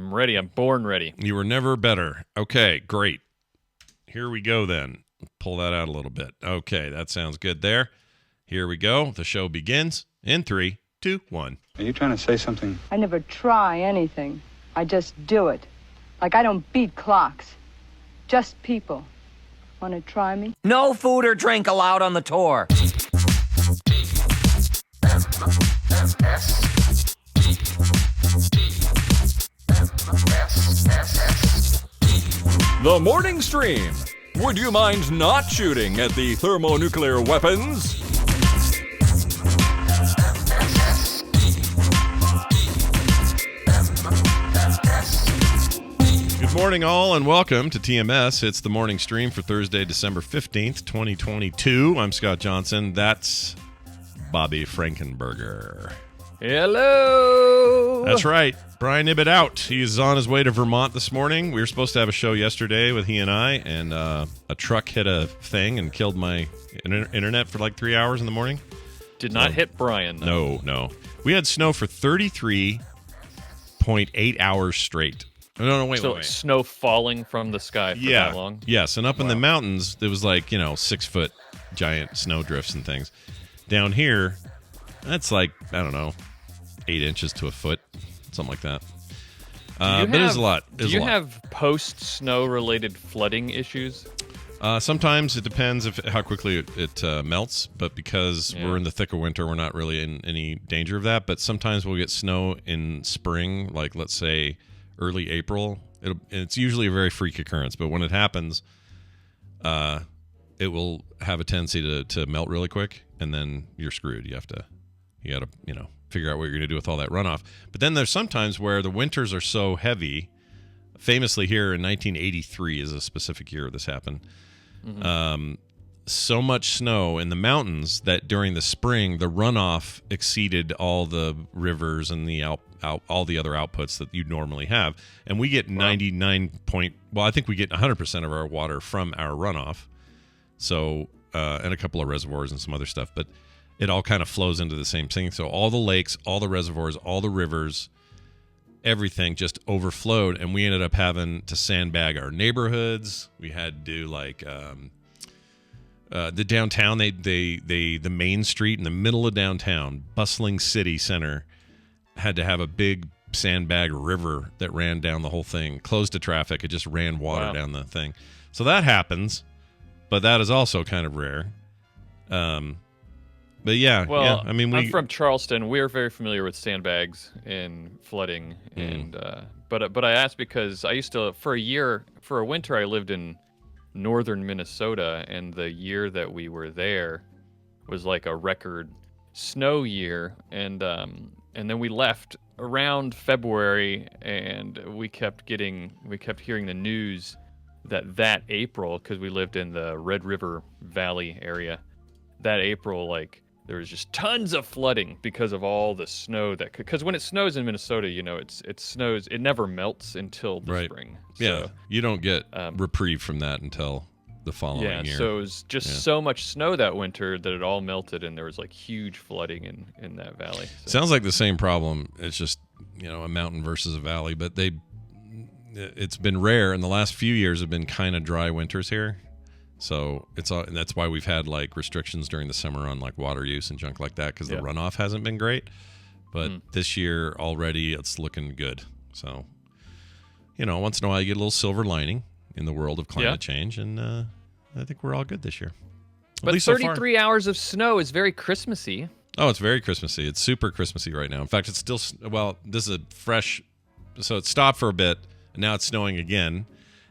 I'm ready. I'm born ready. You were never better. Okay, great. Here we go then. Pull that out a little bit. Okay, that sounds good there. Here we go. The show begins in 3, 2, 1. Are you trying to say something? I never try anything. I just do it. Like I don't beat clocks. Just people. Want to try me? No food or drink allowed on the tour. The Morning Stream. Would you mind not shooting at the thermonuclear weapons? Good morning, all, and welcome to TMS. It's the morning stream for Thursday, December 15th, 2022. I'm Scott Johnson. That's Bobby Frankenberger. Hello. That's right. Brian Ibbett out. He's on his way to Vermont this morning. We were supposed to have a show yesterday with he and I, and a truck hit a thing and killed my internet for like 3 hours in the morning. Did not hit Brian, though. No. We had snow for 33.8 hours straight. No, wait. Snow falling from the sky for that long? Yes, and up in the mountains, there was like, 6-foot giant snow drifts and things. Down here, that's like, I don't know, 8 inches to a foot, something like that. But it is a lot. Do you have post-snow related flooding issues? Sometimes it depends how quickly it melts, but because we're in the thick of winter, we're not really in any danger of that. But sometimes we'll get snow in spring, like let's say early April. It's usually a very freak occurrence, but when it happens, it will have a tendency to melt really quick, and then you're screwed. You got to figure out what you're going to do with all that runoff. But then there's sometimes where the winters are so heavy. Famously here in 1983 is a specific year this happened. Mm-hmm. So much snow in the mountains that during the spring, the runoff exceeded all the rivers and the all the other outputs that you'd normally have. And we get I think we get 100% of our water from our runoff. So, and a couple of reservoirs and some other stuff, but it all kind of flows into the same thing. So all the lakes, all the reservoirs, all the rivers, everything just overflowed, and we ended up having to sandbag our neighborhoods. We had to do like the downtown. The main street in the middle of downtown, bustling city center, had to have a big sandbag river that ran down the whole thing, closed to traffic. It just ran water down the thing. So that happens, but that is also kind of rare. But I mean, I'm from Charleston. We're very familiar with sandbags and flooding, and but I asked because I used to for a winter I lived in northern Minnesota, and the year that we were there was like a record snow year, and then we left around February, and we kept hearing the news that April, because we lived in the Red River Valley area, that April, like, there was just tons of flooding because of all the snow because when it snows in Minnesota, it snows, it never melts until the spring. So, you don't get reprieve from that until the following year. Yeah, so it was just so much snow that winter that it all melted, and there was like huge flooding in that valley. So. Sounds like the same problem. It's just, a mountain versus a valley, but it's been rare, and the last few years have been kind of dry winters here. So and that's why we've had like restrictions during the summer on like water use and junk like that, because the runoff hasn't been great. But this year already it's looking good. So, once in a while you get a little silver lining in the world of climate change, and I think we're all good this year. But 33 hours of snow is very Christmassy. Oh, it's very Christmassy. It's super Christmassy right now. In fact, it's still, this is a fresh, so it stopped for a bit, and now it's snowing again.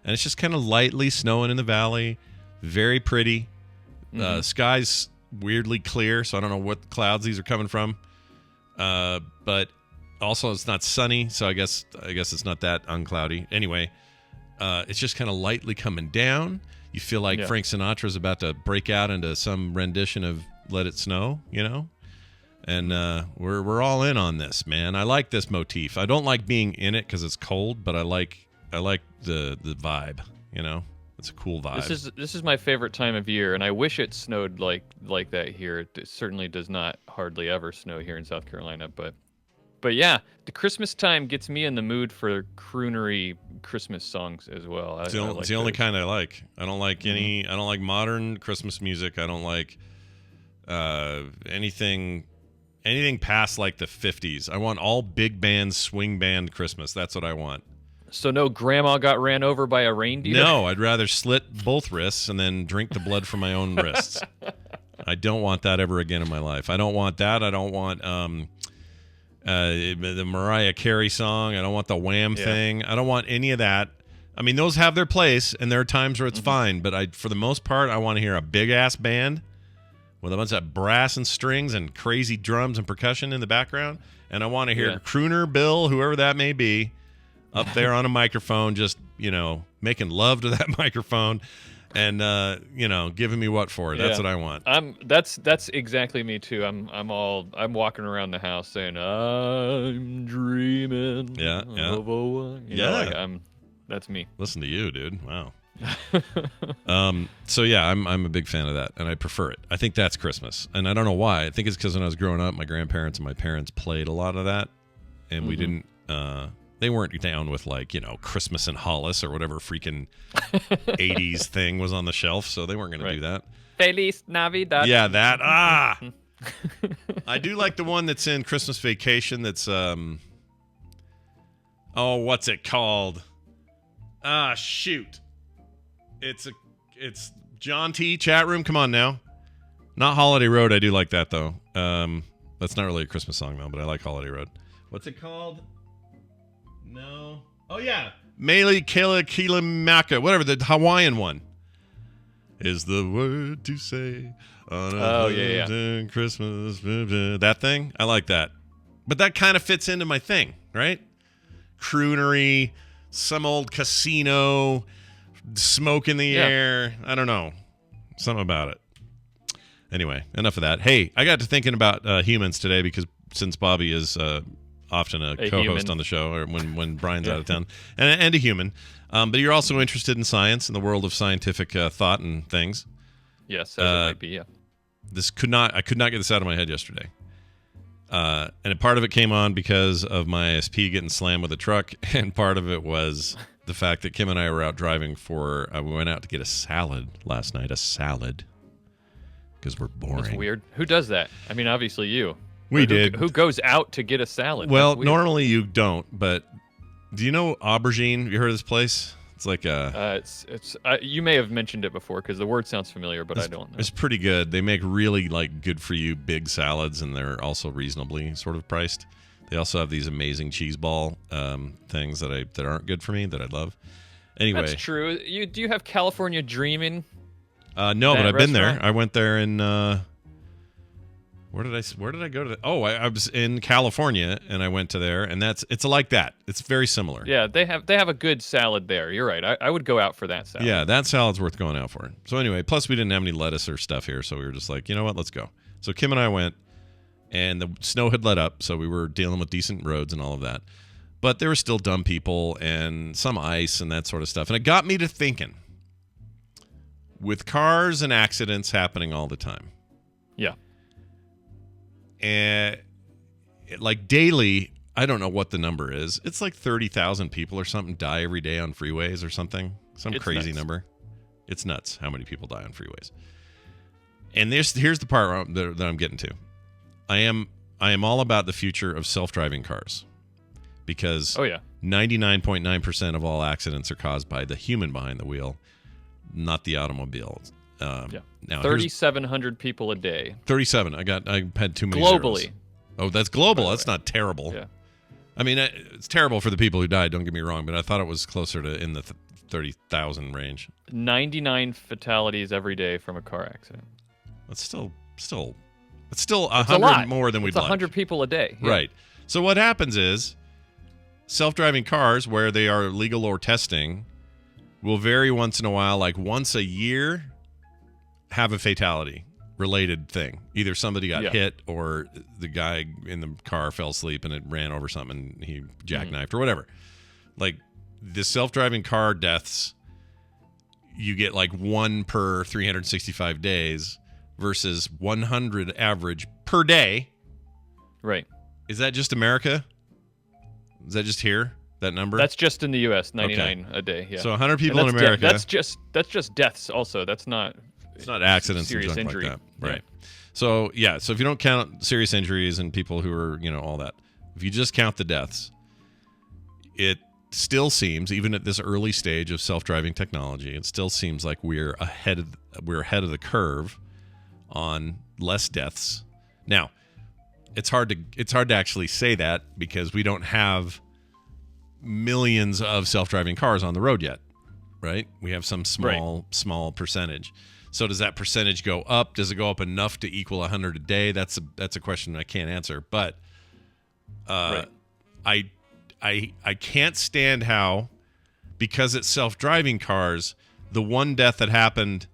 And it's just kind of lightly snowing in the valley. Very pretty. Sky's weirdly clear, so I don't know what clouds these are coming from. But also it's not sunny, so I guess it's not that uncloudy. Anyway, it's just kind of lightly coming down. You feel like Frank Sinatra's about to break out into some rendition of "Let It Snow," And we're all in on this, man. I like this motif. I don't like being in it because it's cold, but I like the vibe. It's a cool vibe. This is my favorite time of year, and I wish it snowed like that here. It certainly does not hardly ever snow here in South Carolina, but But yeah, the Christmas time gets me in the mood for croonery Christmas songs as well. It's the only kind I like. I don't like any. I don't like modern Christmas music. I don't like anything past like the 50s. I want all big band, swing band Christmas. That's what I want. So no grandma got ran over by a reindeer? No, I'd rather slit both wrists and then drink the blood from my own wrists. I don't want that ever again in my life. I don't want that. I don't want the Mariah Carey song. I don't want the Wham thing. I don't want any of that. I mean, those have their place, and there are times where it's fine. But for the most part, I want to hear a big-ass band with a bunch of brass and strings and crazy drums and percussion in the background. And I want to hear Crooner Bill, whoever that may be, up there on a microphone, just, making love to that microphone and, giving me what for it. That's what I want. That's exactly me too. I'm walking around the house saying, I'm dreaming. Yeah. Of a one. That's me. Listen to you, dude. Wow. So yeah, I'm a big fan of that, and I prefer it. I think that's Christmas, and I don't know why. I think it's because when I was growing up, my grandparents and my parents played a lot of that, and we didn't. They weren't down with Christmas in Hollis or whatever freaking 80s thing was on the shelf, so they weren't going to do that. Feliz Navidad. Yeah, that. I do like the one that's in Christmas Vacation. That's what's it called? Shoot. It's John T. Chat room. Come on now. Not Holiday Road. I do like that though. That's not really a Christmas song though, but I like Holiday Road. What's it called? No. Oh yeah. Mele Kila Kila Maka. Whatever, the Hawaiian one. Is the word to say on a Christmas. That thing? I like that. But that kind of fits into my thing, right? Croonery, some old casino, smoke in the air. I don't know. Something about it. Anyway, enough of that. Hey, I got to thinking about humans today because since Bobby is often a co-host human on the show, or when Brian's out of town, and a human. But you're also interested in science and the world of scientific thought and things. Yes, as it might be, yeah. I could not get this out of my head yesterday. And a part of it came on because of my ISP getting slammed with a truck, and part of it was the fact that Kim and I were out driving we went out to get a salad last night, because we're boring. That's weird. Who does that? I mean, obviously you. We did. Who goes out to get a salad? Well, normally you don't, but do you know Aubergine? Have you heard of this place? It's like a... you may have mentioned it before because the word sounds familiar, but I don't know. It's pretty good. They make really good for you big salads, and they're also reasonably sort of priced. They also have these amazing cheese ball things that aren't good for me that I love. Anyway, that's true. Do you have California Dreamin'? No, but I've been there. I went there in where did I go to? I was in California, and I went to there, and it's like that. It's very similar. Yeah, they have a good salad there. You're right. I would go out for that salad. Yeah, that salad's worth going out for. So anyway, plus we didn't have any lettuce or stuff here, so we were just like, you know what, let's go. So Kim and I went, and the snow had let up, so we were dealing with decent roads and all of that. But there were still dumb people and some ice and that sort of stuff. And it got me to thinking, with cars and accidents happening all the time. Yeah. And daily, I don't know what the number is. It's like 30,000 people or something die every day on freeways or something. It's crazy number. It's nuts how many people die on freeways. And here's the part that I'm getting to. I am all about the future of self-driving cars because 99.9% of all accidents are caused by the human behind the wheel, not the automobile. Now 3,700 people a day. 37. I had too many globally. Zeros. Oh, that's global. That's not terrible. Yeah. I mean, it's terrible for the people who died. Don't get me wrong, but I thought it was closer to in the 30,000 range. 99 fatalities every day from a car accident. That's still 100 more than we'd like. 100 people a day. Yeah. Right. So what happens is self-driving cars, where they are legal or testing, will vary once in a while, like once a year, have a fatality related thing. Either somebody got hit or the guy in the car fell asleep and it ran over something and he jackknifed or whatever. Like the self-driving car deaths, you get like 1 per 365 days versus 100 average per day. Right. Is that just America? Is that just here? That number? That's just in the U.S. 99 a day. Yeah. So 100 people in And America. that's just deaths. Also, that's not. It's not accidents serious and junk injury. like that. Right. So yeah. So if you don't count serious injuries and people who are all that, if you just count the deaths, it still seems, even at this early stage of self-driving technology, it still seems like we're ahead of the curve on less deaths. Now, it's hard to actually say that because we don't have millions of self-driving cars on the road yet, right? We have some small percentage. So does that percentage go up? Does it go up enough to equal 100 a day? That's a question I can't answer. But I can't stand how, because it's self-driving cars, the one death that happened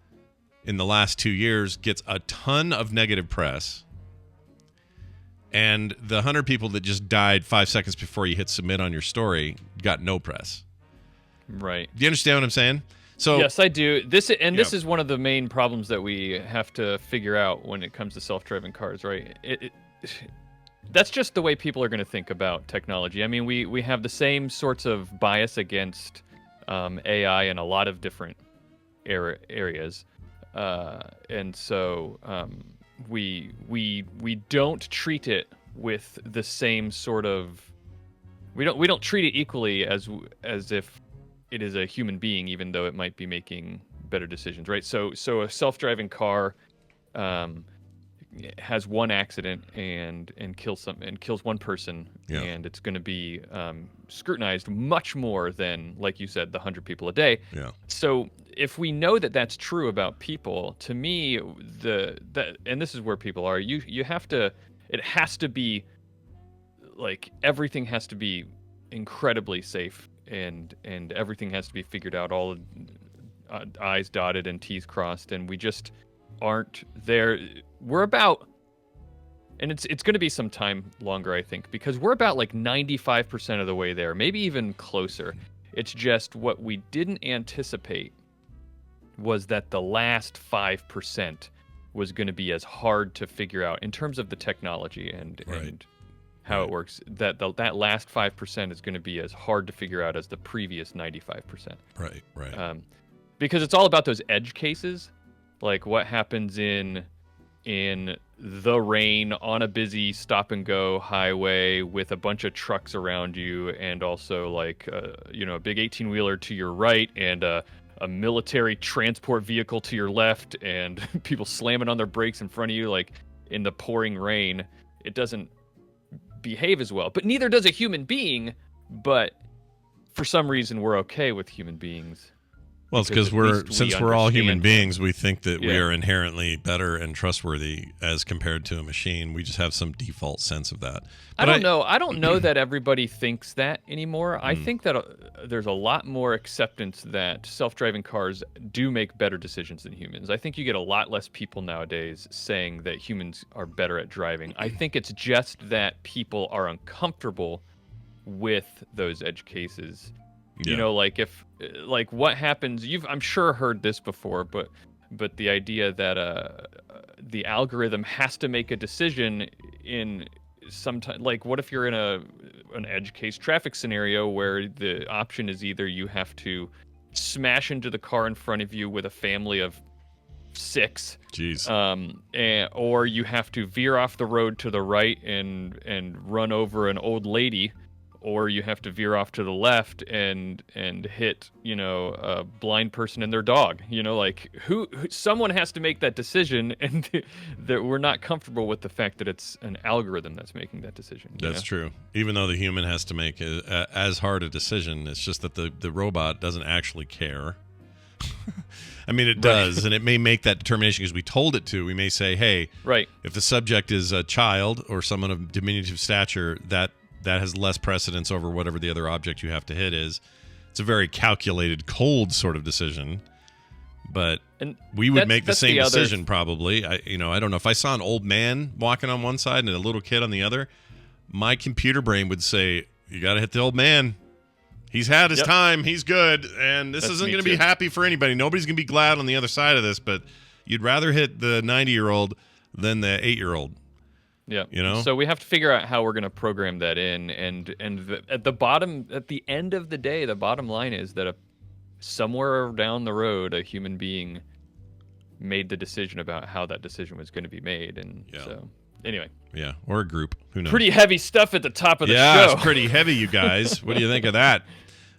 in the last 2 years gets a ton of negative press, and the 100 people that just died 5 seconds before you hit submit on your story got no press. Right. Do you understand what I'm saying? So yes, I do. This is one of the main problems that we have to figure out when it comes to self-driving cars, right? That's just the way people are going to think about technology. I mean, we have the same sorts of bias against AI in a lot of different areas, and so we don't treat it with the same sort of. We don't treat it equally as if it is a human being, even though it might be making better decisions, right? So a self-driving car has one accident and kills one person, and it's going to be scrutinized much more than, like you said, the 100 people a day. Yeah. So if we know that that's true about people, to me, and this is where people are. You have to. It has to be like everything has to be incredibly safe, and everything has to be figured out, all I's dotted and T's crossed, and we just aren't there. We're about, and it's going to be some time longer, I think, because we're about like 95% of the way there, maybe even closer. It's just what we didn't anticipate was that the last 5% was going to be as hard to figure out in terms of the technology and how it works. That last 5% is going to be as hard to figure out as the previous 95%. Right. Because it's all about those edge cases, like what happens in the rain on a busy stop and go highway with a bunch of trucks around you, and also like a big 18-wheeler to your right and a military transport vehicle to your left, and people slamming on their brakes in front of you, like in the pouring rain. It doesn't behave as well, but neither does a human being. But for some reason, we're okay with human beings. Well, it's because we're all human beings, we think that we Yeah. are inherently better and trustworthy as compared to a machine. We just have some default sense of that. I don't know. I don't know that everybody thinks that anymore. I think that there's a lot more acceptance that self-driving cars do make better decisions than humans. I think you get a lot less people nowadays saying that humans are better at driving. I think it's just that people are uncomfortable with those edge cases. Yeah. Like what happens, I'm sure heard this before, but the idea that the algorithm has to make a decision in some time, like what if you're in an edge case traffic scenario where the option is either you have to smash into the car in front of you with a family of 6, or you have to veer off the road to the right and run over an old lady, or you have to veer off to the left and hit, a blind person and their dog. Someone has to make that decision, and that we're not comfortable with the fact that it's an algorithm that's making that decision. That's true. Even though the human has to make as hard a decision, it's just that the robot doesn't actually care. I mean, it does, and it may make that determination because we told it to. We may say, hey, if the subject is a child or someone of diminutive stature, that has less precedence over whatever the other object you have to hit is. It's a very calculated, cold sort of decision. But we would make the same decision probably. I don't know. If I saw an old man walking on one side and a little kid on the other, my computer brain would say, you got to hit the old man. He's had his time. He's good. And this isn't going to be happy for anybody. Nobody's going to be glad on the other side of this. But you'd rather hit the 90-year-old than the 8-year-old. Yeah. You know? So we have to figure out how we're going to program that in, and at the end of the day, the bottom line is that somewhere down the road, a human being made the decision about how that decision was going to be made, and so anyway. Yeah, or a group. Who knows? Pretty heavy stuff at the top of the show. Yeah, it's pretty heavy, you guys. What do you think of that?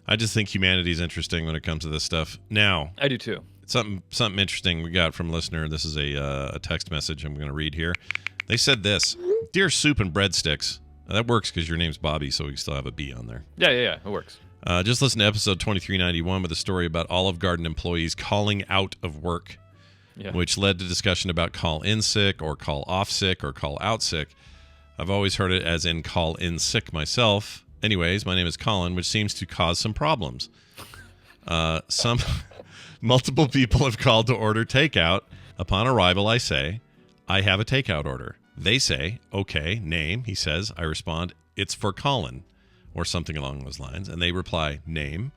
I just think humanity's interesting when it comes to this stuff. Now, I do too. Something interesting we got from a listener. This is a text message I'm going to read here. They said this: "Dear Soup and Breadsticks." Now, that works because your name's Bobby, so we can still have a B on there. Yeah, it works. Just listen to episode 2391 with a story about Olive Garden employees calling out of work, which led to discussion about call in sick or call off sick or call out sick. I've always heard it as in call in sick myself. Anyways, my name is Colin, which seems to cause some problems. Multiple people have called to order takeout. Upon arrival, I say, I have a takeout order. They say, okay, name. He says, I respond, it's for Colin, or something along those lines. And they reply, name.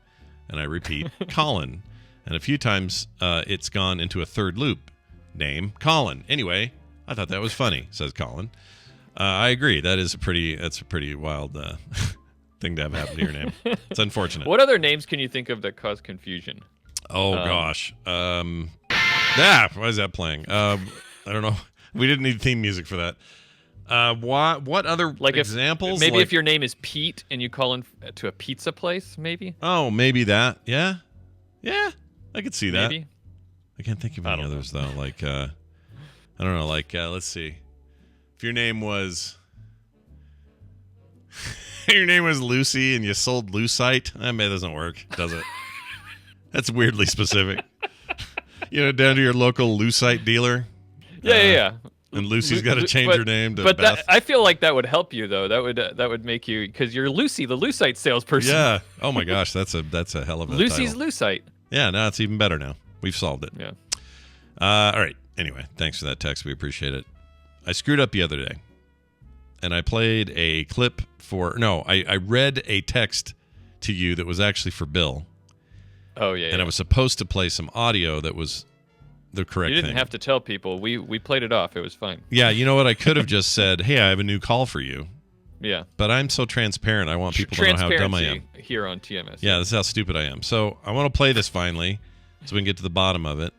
And I repeat, Colin. And a few times it's gone into a third loop. Name, Colin. Anyway, I thought that was funny, says Colin. I agree. That's a pretty wild thing to have happen to your name. It's unfortunate. What other names can you think of that cause confusion? Oh, gosh. Why is that playing? I don't know. We didn't need theme music for that. What other examples? Maybe if your name is Pete and you call in to a pizza place, maybe? Oh, maybe that. Yeah. Yeah, I could see that. Maybe. I can't think of any others, though. Like, I don't know. Like, let's see. If your name was... your name was Lucy and you sold Lucite, that doesn't work, does it? That's weirdly specific. Down to your local Lucite dealer. Yeah. And Lucy's got to change her name to Beth. Beth. I feel like that would help you, though. That would make you, because you're Lucy, the Lucite salesperson. Yeah. Oh my gosh, that's a hell of a Lucy's title. Lucite. Yeah. No, it's even better now. We've solved it. Yeah. All right. Anyway, thanks for that text. We appreciate it. I screwed up the other day, and I played a clip I read a text to you that was actually for Bill. Oh, yeah. And I was supposed to play some audio that was the correct thing. You didn't have to tell people. We played it off. It was fine. Yeah, you know what? I could have just said, hey, I have a new call for you. Yeah. But I'm so transparent. I want people to know how dumb I am. Here on TMS. Yeah, this is how stupid I am. So I want to play this finally so we can get to the bottom of it.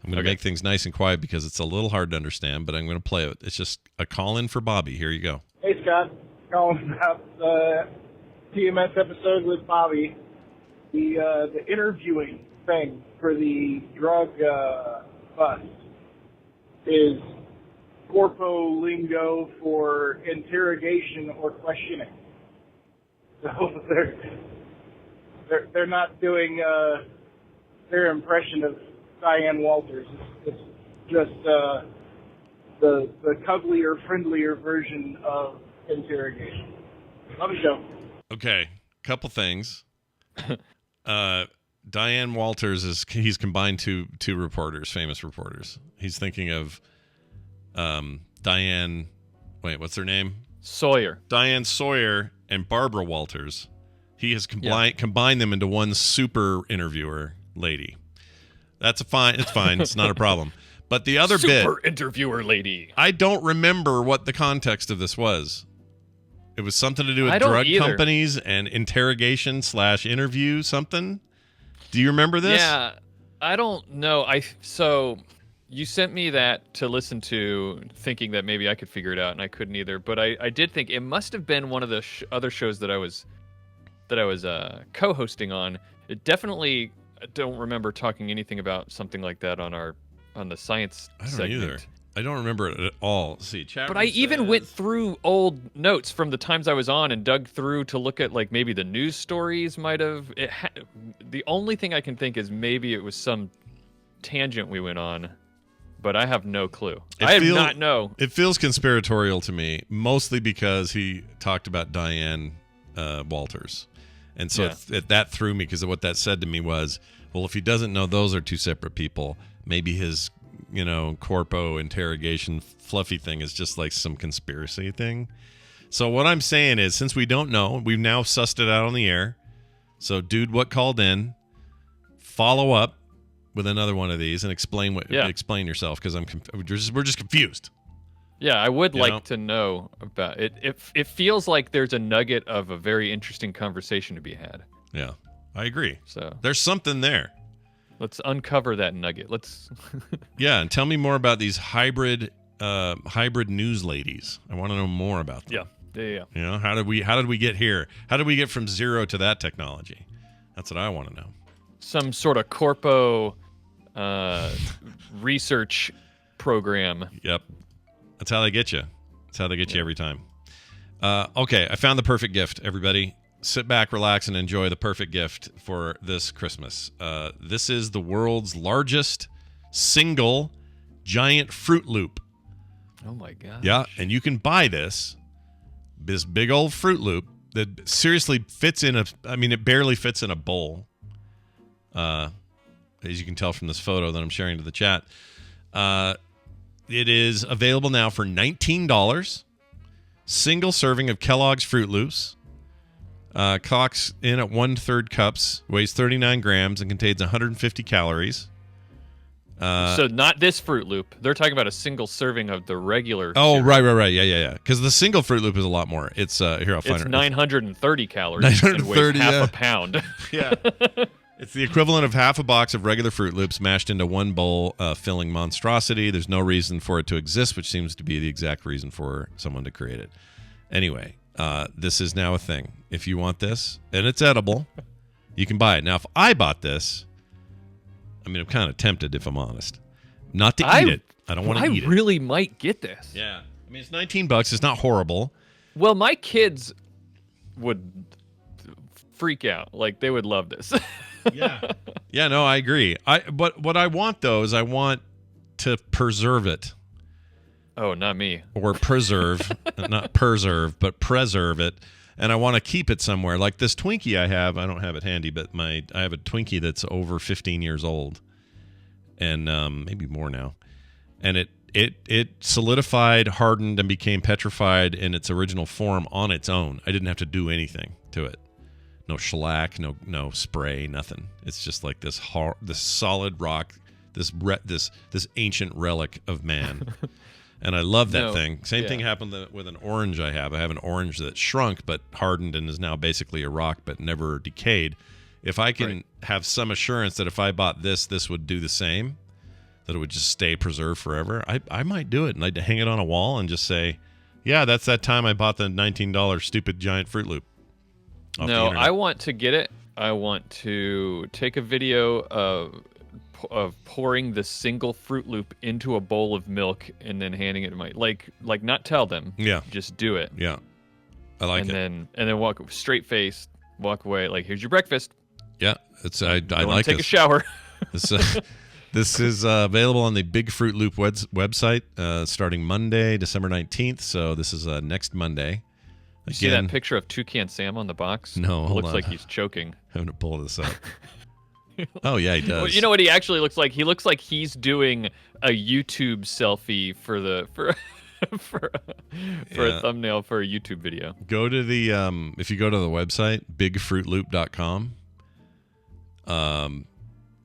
I'm going to make things nice and quiet because it's a little hard to understand, but I'm going to play it. It's just a call-in for Bobby. Here you go. Hey, Scott. Calling about the TMS episode with Bobby. The interviewing thing for the drug bust is corpo lingo for interrogation or questioning. So they're not doing their impression of Diane Walters. It's just the cuddlier, friendlier version of interrogation. Love the show. Okay, couple things. Diane Walters he's combined two reporters, famous reporters. He's thinking of Diane. Wait, what's her name? Sawyer. Diane Sawyer and Barbara Walters. He has combined them into one super interviewer lady. That's fine. It's fine. It's not a problem. But the other super interviewer lady. I don't remember what the context of this was. It was something to do with drug companies and interrogation/interview something. Do you remember this? Yeah, I don't know. So you sent me that to listen to, thinking that maybe I could figure it out, and I couldn't either. But I did think it must have been one of the other shows that I was co-hosting on. It definitely. I don't remember talking anything about something like that on the science segment. Either. I don't remember it at all. Let's see, but I even went through old notes from the times I was on and dug through to look at like maybe the news stories might have. The only thing I can think is maybe it was some tangent we went on, but I have no clue. I do not know. It feels conspiratorial to me, mostly because he talked about Diane Walters. And so that threw me because what that said to me was, well, if he doesn't know those are two separate people, maybe his, corpo interrogation fluffy thing is just like some conspiracy thing. So what I'm saying is, since we don't know, we've now sussed it out on the air. So, dude, what called in? Follow up with another one of these and explain yourself because we're just confused. Yeah, I would You like know? to know about it. It feels like there's a nugget of a very interesting conversation to be had. Yeah, I agree. So There's something there. let's uncover that nugget. Let's. Yeah, and tell me more about these hybrid news ladies. I want to know more about them. Yeah. You know, how did we get here? How did we get from zero to that technology? That's what I want to know. Some sort of corpo research program. Yep. That's how they get you. That's how they get you every time. Okay, I found the perfect gift, everybody. Sit back, relax, and enjoy the perfect gift for this Christmas. This is the world's largest single giant Fruit Loop. Oh my god. Yeah, and you can buy this big old Fruit Loop that seriously fits in it barely fits in a bowl. As you can tell from this photo that I'm sharing to the chat. It is available now for $19. Single serving of Kellogg's Fruit Loops. Clocks in at 1/3 cups, weighs 39 grams, and contains 150 calories. So not this Fruit Loop. They're talking about a single serving of the regular. Oh, cereal. right. Yeah. Because the single Fruit Loop is a lot more. It's here. I'll find It's it. 930 calories. 930, and weighs half yeah. a pound. Yeah. It's the equivalent of half a box of regular Fruit Loops mashed into one bowl, filling monstrosity. There's no reason for it to exist, which seems to be the exact reason for someone to create it. Anyway, this is now a thing. If you want this, and it's edible, you can buy it. Now, if I bought this, I'm kind of tempted, if I'm honest, not to eat it. I don't want to eat it. I really might get this. Yeah. It's $19. It's not horrible. Well, my kids would freak out. Like, they would love this. Yeah. Yeah, no, I agree. But what I want, though, is I want to preserve it. Oh, not me. Or preserve. Not preserve, but preserve it. And I want to keep it somewhere. Like this Twinkie I have. I don't have it handy, but I have a Twinkie that's over 15 years old. And maybe more now. And it solidified, hardened, and became petrified in its original form on its own. I didn't have to do anything to it. No shellac, no spray, nothing. It's just like this solid rock, this ancient relic of man. And I love that thing. Same thing happened with an orange I have. I have an orange that shrunk but hardened and is now basically a rock but never decayed. If I can have some assurance that if I bought this would do the same, that it would just stay preserved forever, I might do it. And I'd hang it on a wall and just say, yeah, that's that time I bought the $19 stupid giant Fruit Loop. No, I want to get it. I want to take a video of pouring the single Fruit Loop into a bowl of milk and then handing it to my like not tell them. Yeah. Just do it. Yeah. I like it. And then walk straight faced, walk away like here's your breakfast. Yeah. I like take this. a shower. This is available on the Big Fruit Loop website starting Monday, December 19th. So this is next Monday. You see that picture of Toucan Sam on the box? No, it hold looks on. like he's choking. I'm going to pull this up. Oh, yeah, he does. Well, you know what he actually looks like? He looks like he's doing a YouTube selfie for a thumbnail for a YouTube video. Go to the if you go to the website bigfruitloop.com,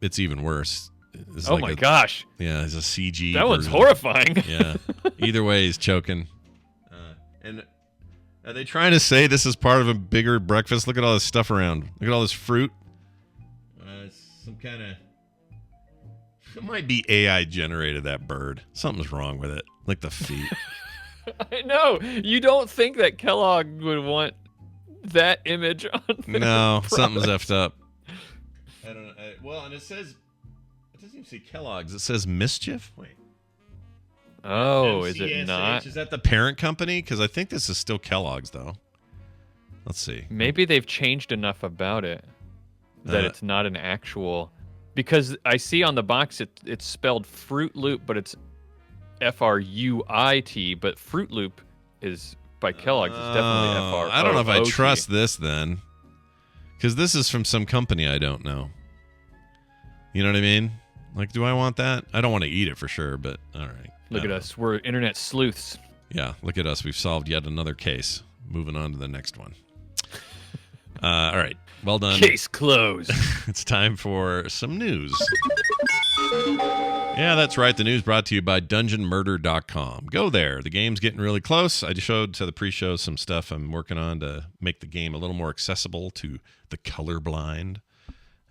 it's even worse. It's oh my gosh. Yeah, it's a CG. That one's version. horrifying. Yeah. Either way, he's choking. And are they trying to say this is part of a bigger breakfast? Look at all this stuff around. Look at all this fruit. It's some kind of... It might be AI generated, that bird. Something's wrong with it. Like the feet. I know. You don't think that Kellogg would want that image on their No, product. something's effed up. I don't know. Well, and it says... It doesn't even say Kellogg's. It says Mischief? Wait. Oh, is it MCSH. not? Is that the parent company? Because I think this is still Kellogg's, though. Let's see. Maybe they've changed enough about it that it's not an actual... Because I see on the box it's spelled Fruit Loop, but it's Fruit, but Fruit Loop is by Kellogg's. It's definitely FR. I don't know if I trust this then. Because this is from some company I don't know. You know what I mean? Like, do I want that? I don't want to eat it for sure, but all right. Look at us. We're internet sleuths. Yeah, look at us. We've solved yet another case. Moving on to the next one. All right. Well done. Case closed. It's time for some news. Yeah, that's right. The news brought to you by DungeonMurder.com. Go there. The game's getting really close. I just showed to the pre-show some stuff I'm working on to make the game a little more accessible to the colorblind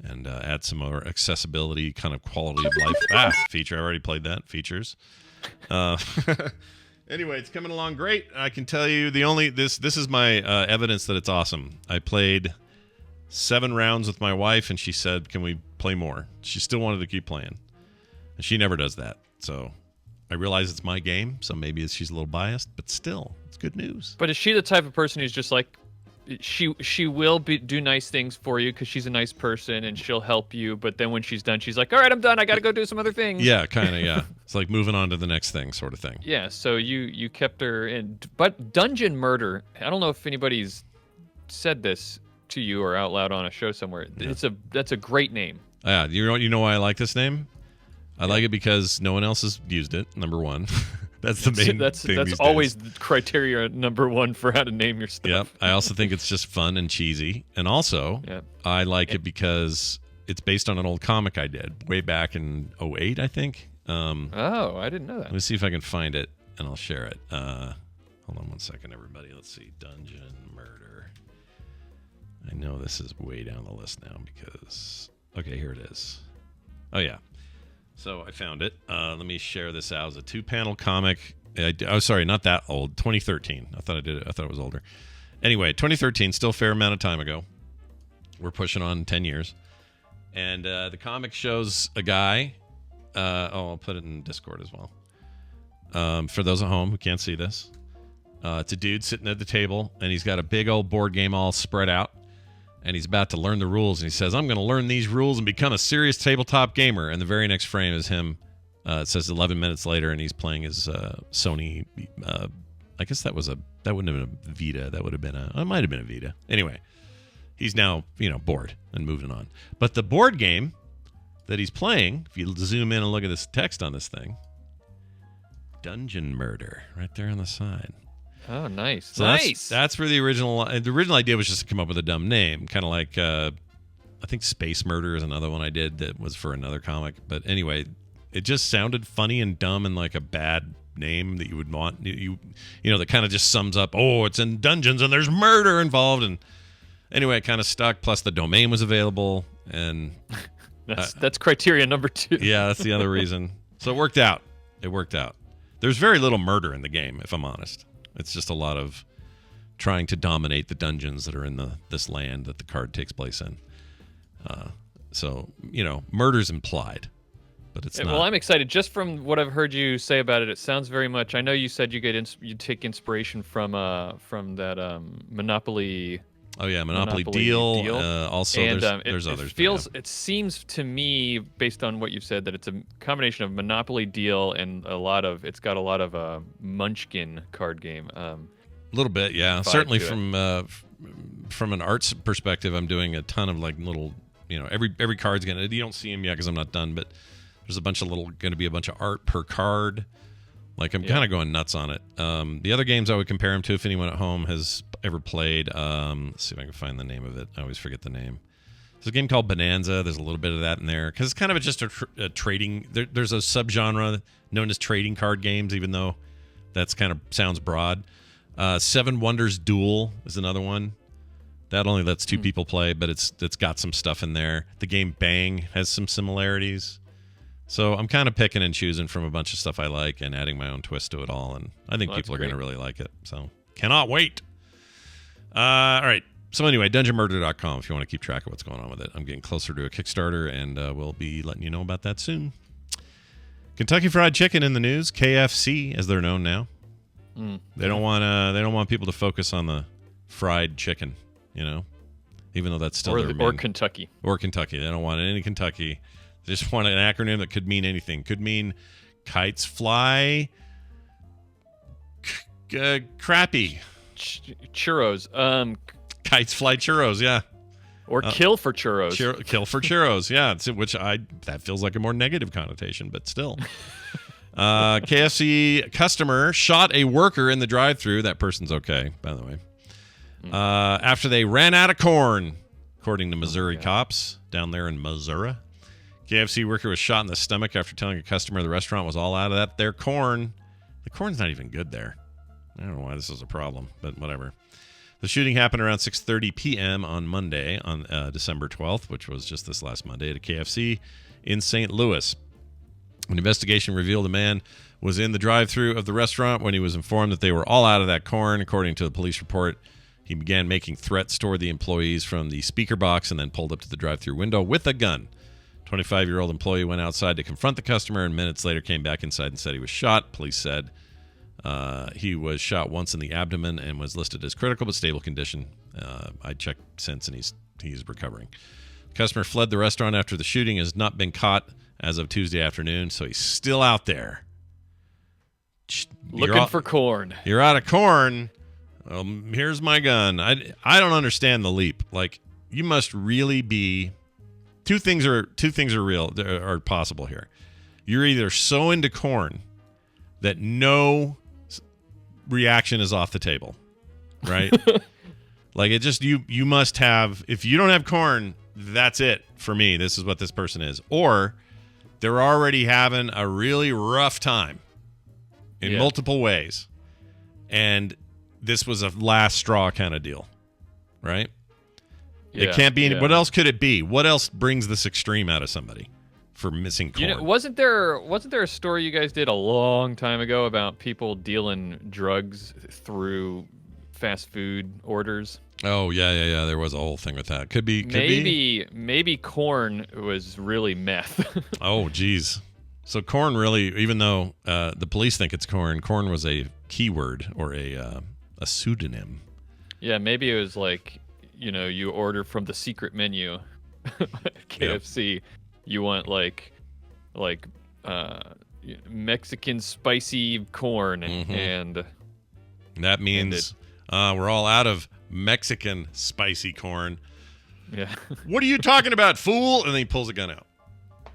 and add some more accessibility, kind of quality of life feature. I already played that. Features. Anyway, it's coming along great. I can tell you this is my evidence that it's awesome. I played 7 rounds with my wife, and she said, "Can we play more?" She still wanted to keep playing. And she never does that. So I realize it's my game, so maybe she's a little biased, but still, it's good news. But is she the type of person who's just like, she will do nice things for you because she's a nice person and she'll help you, but then when she's done, she's like, all right, I'm done. I got to go do some other things. Yeah, kind of, yeah. It's like moving on to the next thing sort of thing. Yeah, so you kept her in. But Dungeon Murder, I don't know if anybody's said this to you or out loud on a show somewhere. Yeah. That's a great name. Yeah, you know why I like this name? I like it because no one else has used it, number one. That's the main thing. That's always the criteria number one for how to name your stuff. Yep. I also think it's just fun and cheesy. And also, I like it because it's based on an old comic I did way back in 2008, I think. I didn't know that. Let me see if I can find it, and I'll share it. Hold on one second, everybody. Let's see. Dungeon Murder. I know this is way down the list now because... Okay, here it is. Oh, yeah. So I found it. Let me share this out as a 2-panel comic. Oh, sorry, not that old. 2013. I thought it was older. Anyway, 2013, still a fair amount of time ago. We're pushing on 10 years. And the comic shows a guy. I'll put it in Discord as well. For those at home who can't see this. It's a dude sitting at the table, and he's got a big old board game all spread out. And he's about to learn the rules, and he says, I'm going to learn these rules and become a serious tabletop gamer. And the very next frame is him. It says 11 minutes later, and he's playing his Sony. I guess that wouldn't have been a Vita. It might have been a Vita. Anyway, he's now, bored and moving on. But the board game that he's playing, if you zoom in and look at this text on this thing, Dungeon Murder, right there on the side. Oh, nice. So nice. That's where the original idea was just to come up with a dumb name, kind of like I think Space Murder is another one I did that was for another comic. But anyway, it just sounded funny and dumb and like a bad name that you would want. That kind of just sums up. Oh, it's in dungeons and there's murder involved. And anyway, it kind of stuck. Plus, the domain was available, and that's criteria number 2. Yeah, that's the other reason. So it worked out. There's very little murder in the game, if I'm honest. It's just a lot of trying to dominate the dungeons that are in this land that the card takes place in. So, murder's implied, but it's not. Well, I'm excited. Just from what I've heard you say about it, it sounds very much... I know you said you take inspiration from that Monopoly... Oh, yeah, Monopoly Deal. Also, and, there's others. It seems to me, based on what you've said, that it's a combination of Monopoly Deal and it's got a lot of Munchkin card game. A little bit, yeah. Certainly from an arts perspective, I'm doing a ton of like little, every card's you don't see them yet because I'm not done, but there's going to be a bunch of art per card. Like, I'm kind of going nuts on it. The other games I would compare them to, if anyone at home has ever played, let's see if I can find the name of it. I always forget the name. There's a game called Bonanza. There's a little bit of that in there. Because it's kind of just a trading... There's a subgenre known as trading card games, even though that's kind of sounds broad. Seven Wonders Duel is another one. That only lets 2 people play, but it's got some stuff in there. The game Bang has some similarities. So I'm kind of picking and choosing from a bunch of stuff I like and adding my own twist to it all, and I think people are going to really like it. So cannot wait. All right. So anyway, DungeonMurder.com if you want to keep track of what's going on with it. I'm getting closer to a Kickstarter, and we'll be letting you know about that soon. Kentucky Fried Chicken in the news. KFC, as they're known now. They don't want people to focus on the fried chicken, even though that's still their main. Or Kentucky. Or Kentucky. They don't want any Kentucky. They just want an acronym that could mean anything. Could mean kites fly, crappy. Churros. Kites fly churros, yeah. Or kill for churros. Kill for churros, yeah. That feels like a more negative connotation, but still. KFC customer shot a worker in the drive-thru. That person's okay, by the way. After they ran out of corn. according to Missouri cops down there in Missouri. KFC worker was shot in the stomach after telling a customer the restaurant was all out of that their corn. The corn's not even good there. I don't know why this is a problem, but whatever. The shooting happened around 6:30 p.m. on Monday, on December 12th, which was just this last Monday, at a KFC in St. Louis. An investigation revealed a man was in the drive-thru of the restaurant when he was informed that they were all out of that corn. According to the police report, he began making threats toward the employees from the speaker box and then pulled up to the drive-thru window with a gun. 25-year-old employee went outside to confront the customer and minutes later came back inside and said he was shot. Police said he was shot once in the abdomen and was listed as critical but stable condition. I checked since and he's recovering. The customer fled the restaurant after the shooting, has not been caught as of Tuesday afternoon, so he's still out there. Looking for corn. You're out of corn. Here's my gun. I don't understand the leap. Like, you must really be... Two things are real, are possible here. You're either so into corn that no reaction is off the table, right? Like, it just, you must have, if you don't have corn, that's it for me. This is what this person is. Or they're already having a really rough time in multiple ways. And this was a last straw kind of deal, right? It can't be any. What else could it be? What else brings this extreme out of somebody for missing corn? You know, wasn't there a story you guys did a long time ago about people dealing drugs through fast food orders? Oh yeah. There was a whole thing with that. Could be. Maybe corn was really meth. Oh geez. So corn really, even though the police think it's corn was a keyword or a pseudonym. Yeah, maybe it was like, you know, you order from the secret menu at KFC. Yep. You want like Mexican spicy corn, and that means we're all out of Mexican spicy corn. Yeah. What are you talking about, fool? And then he pulls a gun out.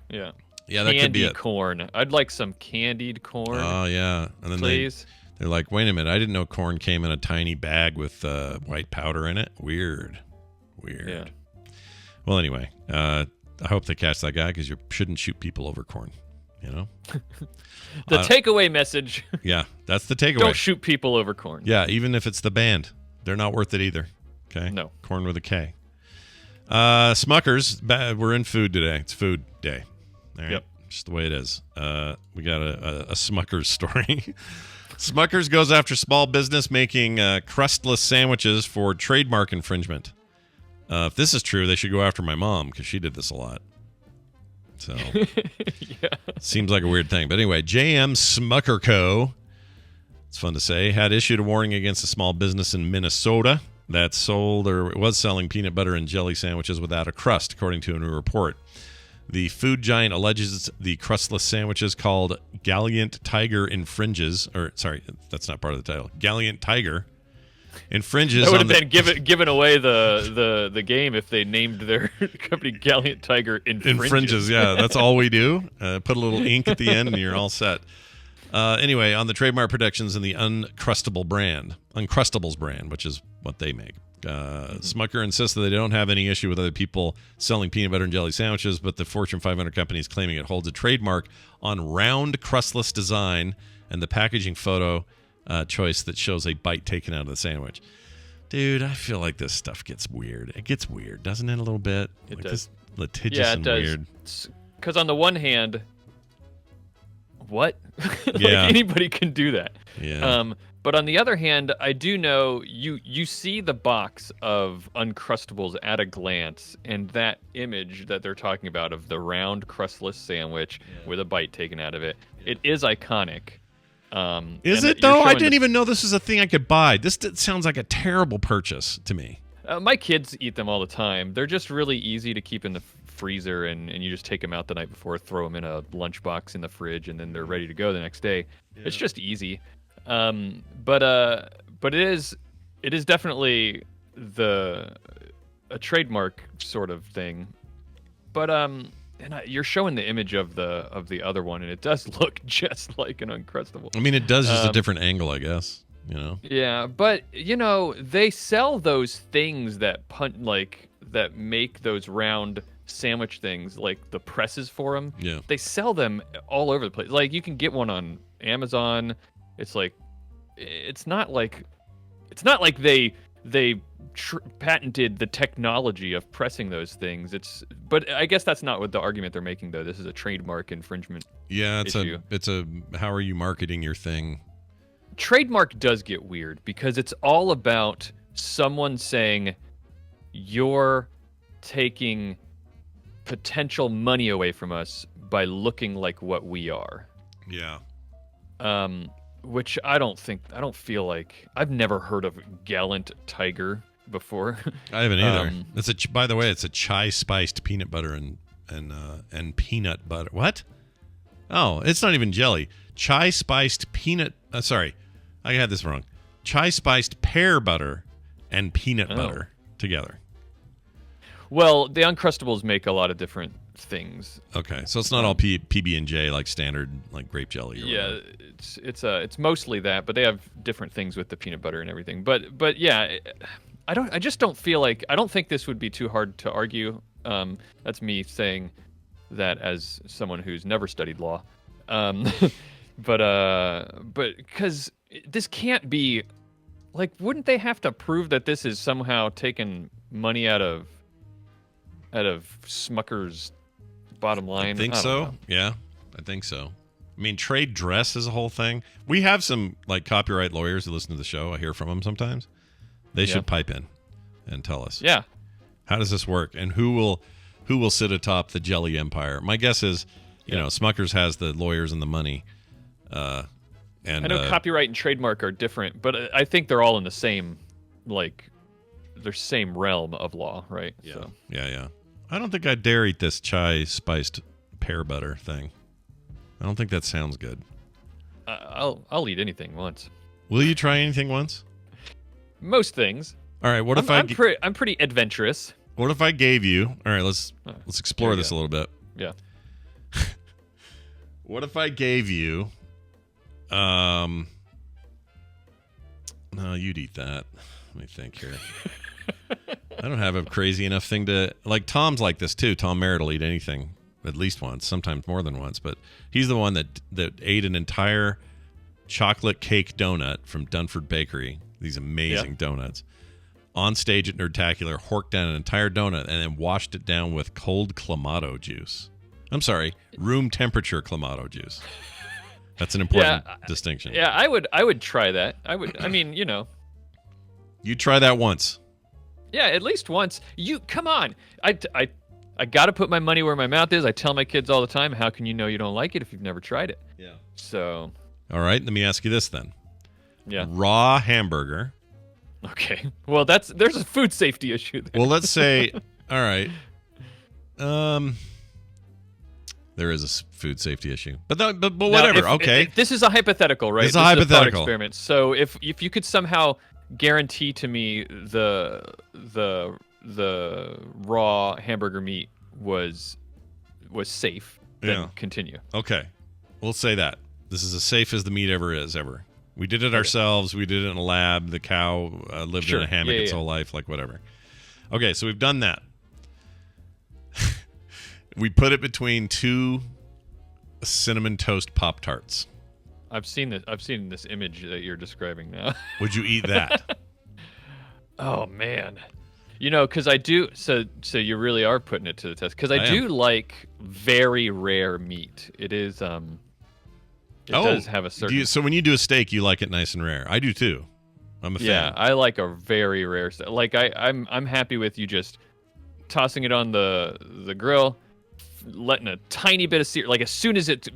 Yeah. Yeah, that could be it. Corn. I'd like some candied corn. Oh yeah, and then please. They're like, wait a minute, I didn't know corn came in a tiny bag with white powder in it. Weird. Yeah. Well, anyway, I hope they catch that guy because you shouldn't shoot people over corn, you know? The takeaway message. Yeah, that's the takeaway. Don't shoot people over corn. Yeah, even if it's the band. They're not worth it either. Okay? No. Corn with a K. Smuckers, we're in food today. It's food day. All right? Yep. Just the way it is. We got a Smuckers story. Smuckers goes after small business making crustless sandwiches for trademark infringement. If this is true, they should go after my mom because she did this a lot. So, seems like a weird thing. But anyway, JM Smucker Co., it's fun to say, had issued a warning against a small business in Minnesota that sold or was selling peanut butter and jelly sandwiches without a crust, according to a new report. The food giant alleges the crustless sandwiches called Gallant Tiger infringes, or sorry, that's not part of the title. Gallant Tiger infringes. That would have been giving away the game if they named their company Gallant Tiger infringes. Yeah, that's all we do. Put a little ink at the end and you're all set. Anyway, on the trademark protections in the Uncrustables brand, which is what they make. Smucker insists that they don't have any issue with other people selling peanut butter and jelly sandwiches, but the Fortune 500 company is claiming it holds a trademark on round crustless design and the packaging photo choice that shows a bite taken out of the sandwich. Dude, I feel like this stuff gets weird. It gets weird, doesn't it, a little bit? It like does. This litigious and weird. Because on the one hand, what? Like Yeah. anybody can do that. Yeah. But on the other hand, I do know you see the box of Uncrustables at a glance, and that image that they're talking about of the round crustless sandwich with a bite taken out of it, it is iconic. Is it though? I didn't even know this was a thing I could buy. This sounds like a terrible purchase to me. My kids eat them all the time. They're just really easy to keep in the freezer, and you just take them out the night before, throw them in a lunchbox in the fridge, and then they're ready to go the next day. Yeah. It's just easy. But it is definitely a trademark sort of thing. But you're showing the image of the other one, and it does look just like an Uncrustable. I mean, it does, just a different angle, I guess. You know. Yeah, but they sell those things that that make those round sandwich things, like the presses for them. Yeah. They sell them all over the place. Like you can get one on Amazon. It's not like they patented the technology of pressing those things. But I guess that's not what the argument they're making, though. This is a trademark infringement. Yeah, issue. it's a how are you marketing your thing? Trademark does get weird because it's all about someone saying you're taking potential money away from us by looking like what we are. Yeah. Which I don't feel like I've never heard of Gallant Tiger before. I haven't either. By the way, it's a chai spiced peanut butter and peanut butter. What? Oh, it's not even jelly. Chai spiced peanut. Sorry, I had this wrong. Chai spiced pear butter and peanut butter together. Well, the Uncrustables make a lot of different things. Okay, so it's not all PB&J like standard like grape jelly. Or yeah, it's mostly that, but they have different things with the peanut butter and everything. But yeah, I don't think this would be too hard to argue. That's me saying that as someone who's never studied law. But because this can't be, like, wouldn't they have to prove that this is somehow taking money out of Smucker's bottom line? I think so. Yeah, I think so. I mean, trade dress is a whole thing. We have some like copyright lawyers who listen to the show. I hear from them sometimes. They should pipe in and tell us. Yeah. How does this work? And who will sit atop the jelly empire? My guess is, you know, Smucker's has the lawyers and the money. And I know copyright and trademark are different, but I think they're all in the same, same realm of law, right? Yeah. So. Yeah. I don't think I'd dare eat this chai spiced pear butter thing. I don't think that sounds good. I'll eat anything once. Will you try anything once? Most things. All right. I'm pretty adventurous. What if I gave you? All right. Let's explore this a little bit. Yeah. What if I gave you? No, you'd eat that. Let me think here. I don't have a crazy enough thing to like. Tom's like this too. Tom Merritt will eat anything at least once, sometimes more than once. But he's the one that ate an entire chocolate cake donut from Dunford Bakery. These amazing donuts. On stage at Nerdtacular, horked down an entire donut and then washed it down with cold Clamato juice. I'm sorry, room temperature Clamato juice. That's an important distinction. Yeah, I would try that. I mean, you know. You'd try that once. Yeah, at least once. Come on. I got to put my money where my mouth is. I tell my kids all the time, how can you know you don't like it if you've never tried it? Yeah. So. All right, let me ask you this then. Yeah. Raw hamburger. Okay. Well, there's a food safety issue there. Well, let's say, all right. There is a food safety issue, but whatever. Now, okay. This is a hypothetical, right? It's a hypothetical thought experiment. So if you could somehow guarantee to me the raw hamburger meat was safe, then continue. Okay, we'll say that this is as safe as the meat ever is ever. We did it ourselves. We did it in a lab. The cow lived in a hammock its whole life, like whatever. Okay, so we've done that. We put it between two cinnamon toast Pop-Tarts. I've seen this image that you're describing now. Would you eat that? Oh man, you know, because I do. So you really are putting it to the test. Because I do like very rare meat. It is. It does have a certain. So when you do a steak, you like it nice and rare. I do too. I'm a fan. Yeah, I like a very rare steak. Like I'm happy with you just tossing it on the grill, letting a tiny bit of sear. Like as soon as it's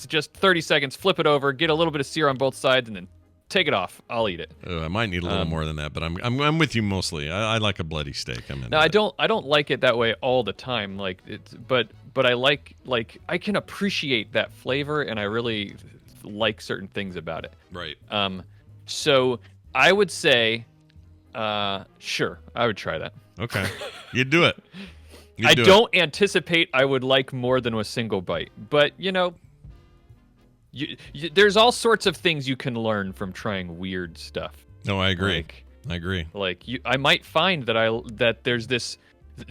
just 30 seconds, flip it over, get a little bit of sear on both sides, and then take it off. I'll eat it. I might need a little more than that, but I'm with you mostly. I like a bloody steak. I don't like it that way all the time. Like but I like I can appreciate that flavor, and I really like certain things about it. Right. So I would say, sure, I would try that. Okay, you'd do it. I don't anticipate I would like more than a single bite, but you know. There's all sorts of things you can learn from trying weird stuff. No, I agree. I agree. Like I might find that there's this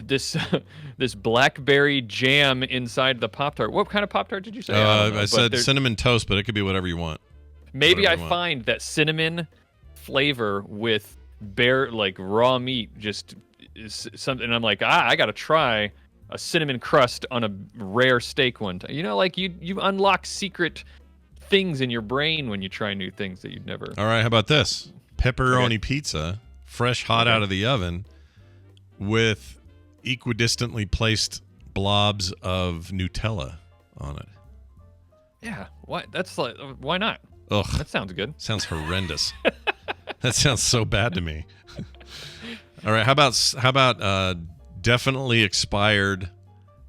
this blackberry jam inside the Pop-Tart. What kind of Pop-Tart did you say? I said cinnamon toast, but it could be whatever you want. Maybe I find that cinnamon flavor with raw meat just is something. And I'm like, I got to try a cinnamon crust on a rare steak one time. You know, like you unlock secret things in your brain when you try new things that you'd never. All right, how about this? Pepperoni pizza, fresh hot out of the oven, with equidistantly placed blobs of Nutella on it. Yeah, why? That's like, why not? Ugh, that sounds good. Sounds horrendous. That sounds so bad to me. All right, how about definitely expired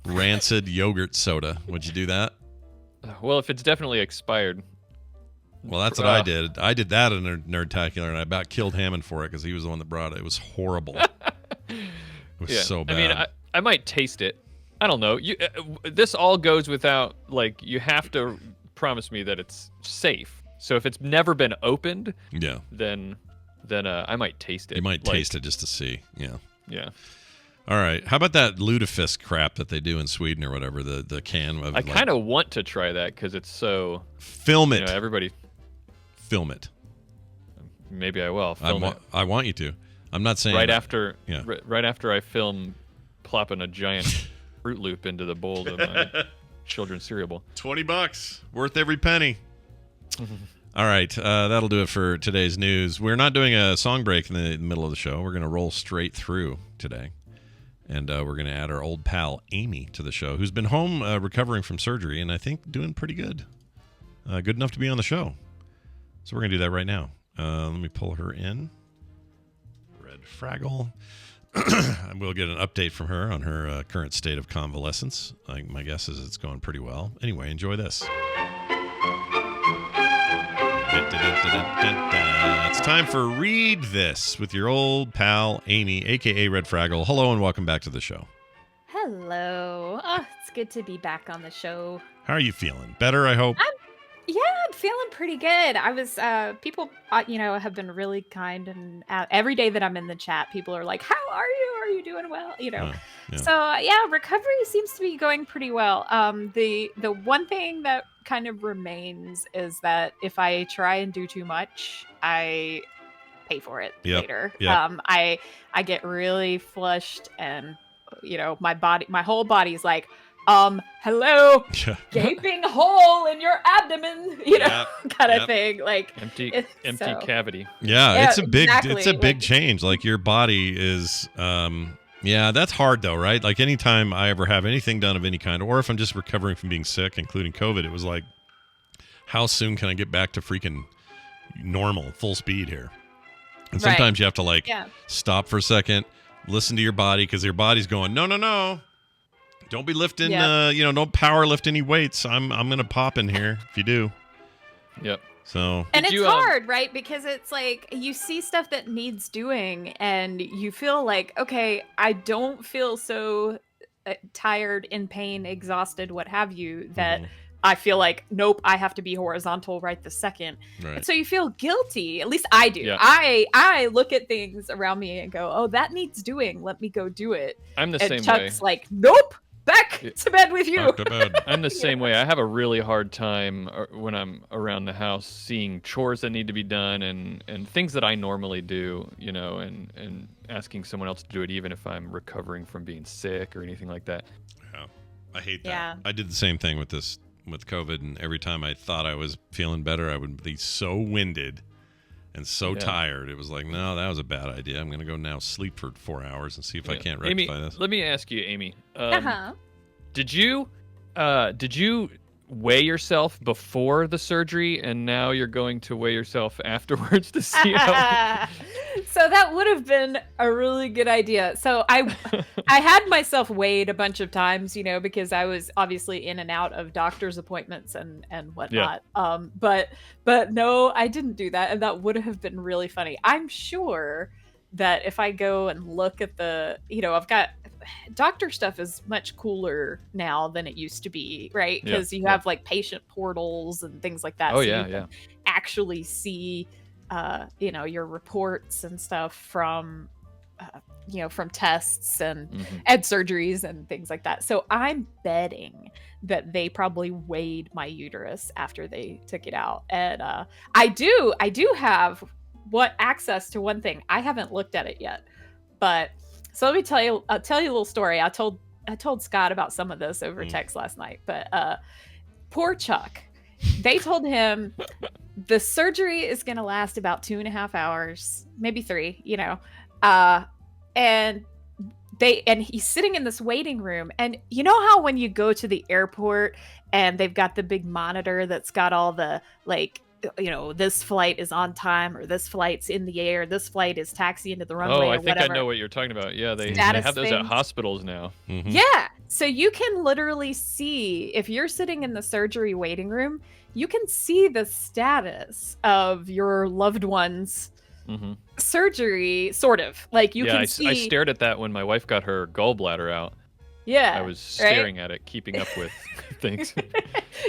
rancid yogurt soda? Would you do that? Well, if it's definitely expired. Well, that's what I did. I did that in Nerdtacular, and I about killed Hammond for it because he was the one that brought it. It was horrible. It was so bad. I mean, I might taste it. I don't know. This all goes without, like, you have to promise me that it's safe. So if it's never been opened, then I might taste it. You might taste it just to see. Yeah. Yeah. All right. How about that lutefisk crap that they do in Sweden or whatever? The can of. I kind of want to try that because it's so. Film it. You know, everybody. Film it. Maybe I will. I want you to. I'm not saying right after I film plopping a giant Fruit Loop into the bowl of my children's cereal bowl. $20, worth every penny. All right, that'll do it for today's news. We're not doing a song break in the middle of the show. We're going to roll straight through today, and we're going to add our old pal Amy to the show, who's been home recovering from surgery, and I think doing pretty good. Good enough to be on the show. So we're going to do that right now. Let me pull her in. Red Fraggle. And we'll get an update from her on her current state of convalescence. My guess is it's going pretty well. Anyway, enjoy this. It's time for Read This with your old pal Amy, a.k.a. Red Fraggle. Hello and welcome back to the show. Hello. Oh, it's good to be back on the show. How are you feeling? Better, I hope? I'm feeling pretty good. I was, people, have been really kind, and every day that I'm in the chat, people are like, how are you? Are you doing well? So recovery seems to be going pretty well. The one thing that kind of remains is that if I try and do too much, I pay for it later. Yep. I get really flushed, and, my whole body's like, hello, gaping hole in your abdomen, kind of thing, like empty cavity. Yeah, it's a big change. Like your body is, that's hard though, right? Like anytime I ever have anything done of any kind, or if I'm just recovering from being sick, including COVID, it was like, how soon can I get back to freaking normal, full speed here? And sometimes you have to stop for a second, listen to your body, because your body's going, no. Don't be lifting, don't power lift any weights. I'm going to pop in here if you do. Yep. So. And it's hard, right? Because it's like you see stuff that needs doing and you feel like, okay, I don't feel so tired, in pain, exhausted, what have you, that I feel like, nope, I have to be horizontal right this second. Right. And so you feel guilty. At least I do. Yeah. I look at things around me and go, oh, that needs doing. Let me go do it. I'm the and same Chuck's way. Like, nope. Back to bed with you. I'm the same way. I have a really hard time when I'm around the house seeing chores that need to be done and things that I normally do, and asking someone else to do it, even if I'm recovering from being sick or anything like that. Yeah, I hate that. Yeah. I did the same thing with COVID, and every time I thought I was feeling better, I would be so winded and so tired. It was like, no, that was a bad idea. I'm going to go now sleep for 4 hours and see if I can't rectify this. Let me ask you, Amy. Did you weigh yourself before the surgery, and now you're going to weigh yourself afterwards to see how? So that would have been a really good idea. So I had myself weighed a bunch of times, because I was obviously in and out of doctor's appointments and whatnot. Yeah. But no, I didn't do that, and that would have been really funny. I'm sure that if I go and look at I've got doctor stuff is much cooler now than it used to be, right? Because you have like patient portals and things like that. Oh, so you can actually see your reports and stuff from from tests and surgeries and things like that. So I'm betting that they probably weighed my uterus after they took it out. And I do have access to one thing. I haven't looked at it yet, but so let me tell you. I'll tell you a little story. I told Scott about some of this over text last night, but poor Chuck. They told him the surgery is going to last about 2.5 hours, maybe 3. And he's sitting in this waiting room, and you know how when you go to the airport and they've got the big monitor that's got all the this flight is on time, or this flight's in the air, this flight is taxi into the runway. Oh, I think whatever. I know what you're talking about. Yeah, they have those at hospitals now. Mm-hmm. Yeah, so you can literally see, if you're sitting in the surgery waiting room, you can see the status of your loved one's surgery, sort of. Like you can see. I stared at that when my wife got her gallbladder out. Yeah, I was staring at it, keeping up with things.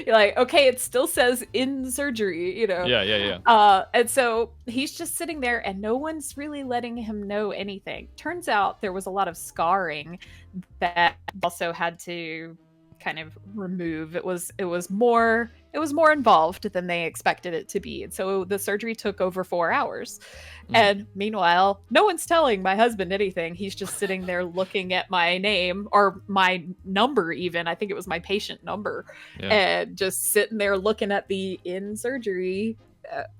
You're like, okay, it still says in surgery, Yeah. And so he's just sitting there, and no one's really letting him know anything. Turns out there was a lot of scarring that also had to kind of remove. It was more involved than they expected it to be, and so the surgery took over 4 hours. And meanwhile, no one's telling my husband anything. He's just sitting there looking at my name, or my number, even I think it was my patient number, and just sitting there looking at the in surgery,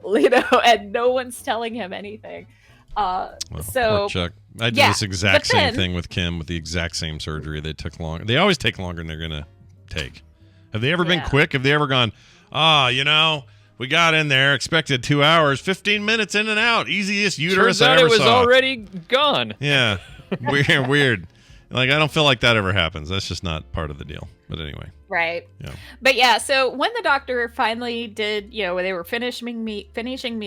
and no one's telling him anything. Poor Chuck. I did this exact same thing with Kim, with the exact same surgery. They took long. They always take longer than they're gonna take. Have they ever been quick? Have they ever gone, we got in there, expected 2 hours, 15 minutes in and out, easiest uterus I ever saw. Turns out it was already gone. Yeah, weird. Like, I don't feel like that ever happens. That's just not part of the deal. But anyway. Right. Yeah. But yeah, so when the doctor finally did, they were finishing me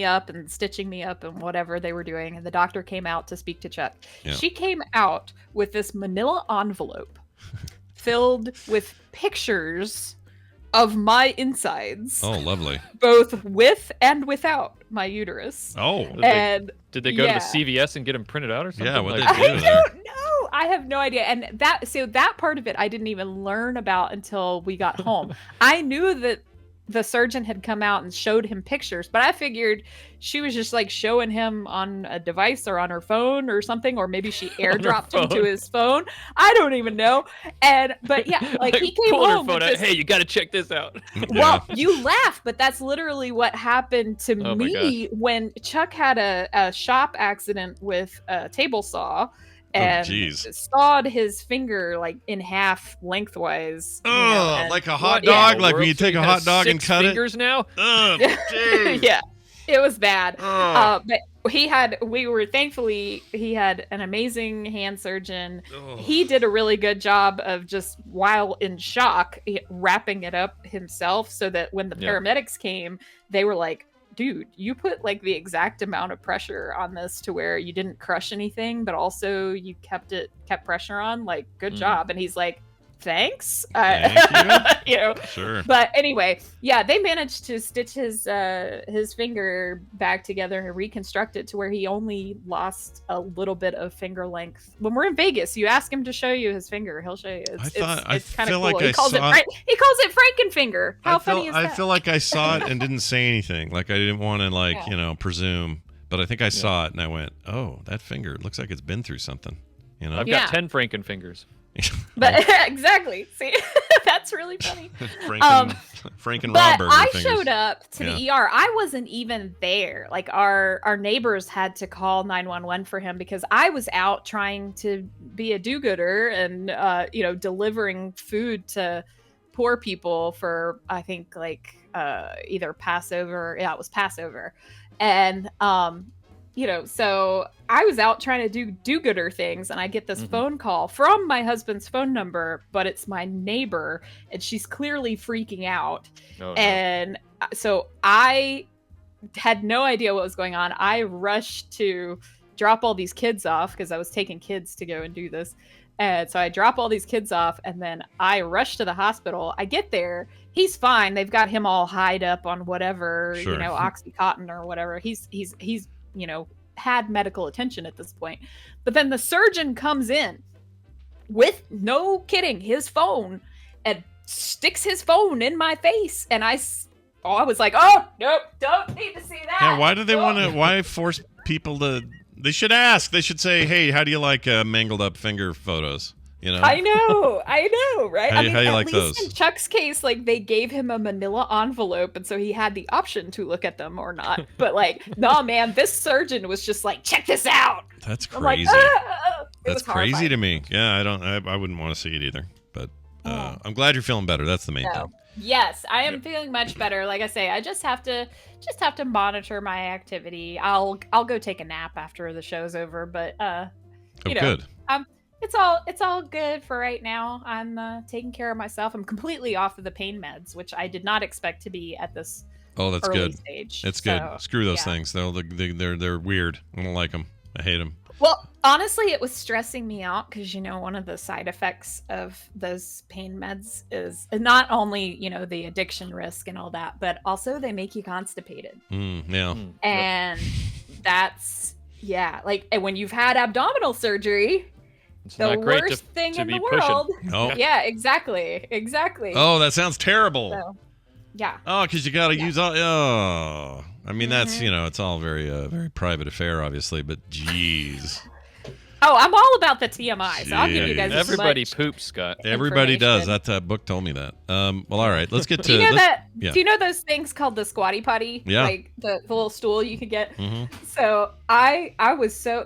up and stitching me up and whatever they were doing, and the doctor came out to speak to Chuck. Yeah. She came out with this manila envelope filled with pictures of my insides. Oh, lovely. Both with and without my uterus. Oh. Did they go to the CVS and get them printed out or something? Yeah, what like they do I there? don't know. I have no idea. And that part of it I didn't even learn about until we got home. I knew that the surgeon had come out and showed him pictures, but I figured she was just like showing him on a device or on her phone or something, or maybe she airdropped him to his phone. I don't even know. But yeah, like he came home with this, hey, you got to check this out. Well, you laugh, but that's literally what happened to me when Chuck had a shop accident with a table saw and sawed his finger like in half lengthwise. Like a hot dog? Like when you take a hot dog and cut it? Fingers now? Yeah, it was bad. But he had an amazing hand surgeon. He did a really good job of just, while in shock, wrapping it up himself so that when the paramedics came, they were like, dude, you put like the exact amount of pressure on this to where you didn't crush anything, but also you kept pressure on. Like, good job. And he's like, thanks. Thank you. Sure. But anyway, yeah, they managed to stitch his finger back together and reconstruct it to where he only lost a little bit of finger length. When we're in Vegas, you ask him to show you his finger, he'll show you. It's kind of cool. Like he calls it Franken-finger. How funny is that? I feel like I saw it and didn't say anything. Like, I didn't want to presume, but I think I saw it and I went, oh, that finger looks like it's been through something. I've got 10 Franken-fingers. But exactly. See, that's really funny. Franken but Robber. I showed up to the ER. I wasn't even there. Like our neighbors had to call 911 for him because I was out trying to be a do-gooder and delivering food to poor people for, I think, like either Passover. Yeah, it was Passover, and so I was out trying to do do-gooder things, and I get this phone call from my husband's phone number, but it's my neighbor, and she's clearly freaking out. Oh, no. And so I had no idea what was going on. I rushed to drop all these kids off because I was taking kids to go and do this. And so I drop all these kids off, and then I rush to the hospital. I get there. He's fine. They've got him all hyped up on whatever, Sure. Oxycontin or whatever. He's had medical attention at this point. But then the surgeon comes in with, no kidding, his phone and sticks his phone in my face. And I was like, oh, nope, don't need to see that. Yeah, why do they want to? Why force people to? They should ask. They should say, "Hey, how do you like mangled up finger photos?" I know, right? How do you at like least those? In Chuck's case, like they gave him a manila envelope, and so he had the option to look at them or not. But like, nah, man, this surgeon was just like, check this out. That's I'm like, crazy. That's was crazy horrifying. to me. Yeah, I wouldn't want to see it either. But I'm glad you're feeling better. That's the main thing. Yes, I am feeling much better. Like I say, I just have to monitor my activity. I'll go take a nap after the show's over, but Good. it's all good for right now. I'm taking care of myself. I'm completely off of the pain meds, which I did not expect to be at this Oh, that's early good. stage. It's So, good. Screw those yeah. things. They're weird. I don't like them. I hate them. Well, honestly, it was stressing me out because, one of the side effects of those pain meds is not only, the addiction risk and all that, but also they make you constipated. Yeah. And that's, and when you've had abdominal surgery, It's the not great worst thing to in be the pushing. world. Oh. Yeah, exactly. Oh, that sounds terrible. So, yeah. Oh, because you got to use all. Oh, I mean that's it's all very very private affair, obviously. But jeez, Oh, I'm all about the TMI, so I'll give you guys as Everybody much poops, Scott. everybody does. information. That book told me that. Well, all right, let's get to. Do you know let's- that? yeah. Do you know those things called the squatty potty? Yeah. Like the little stool you could get. Mhm. So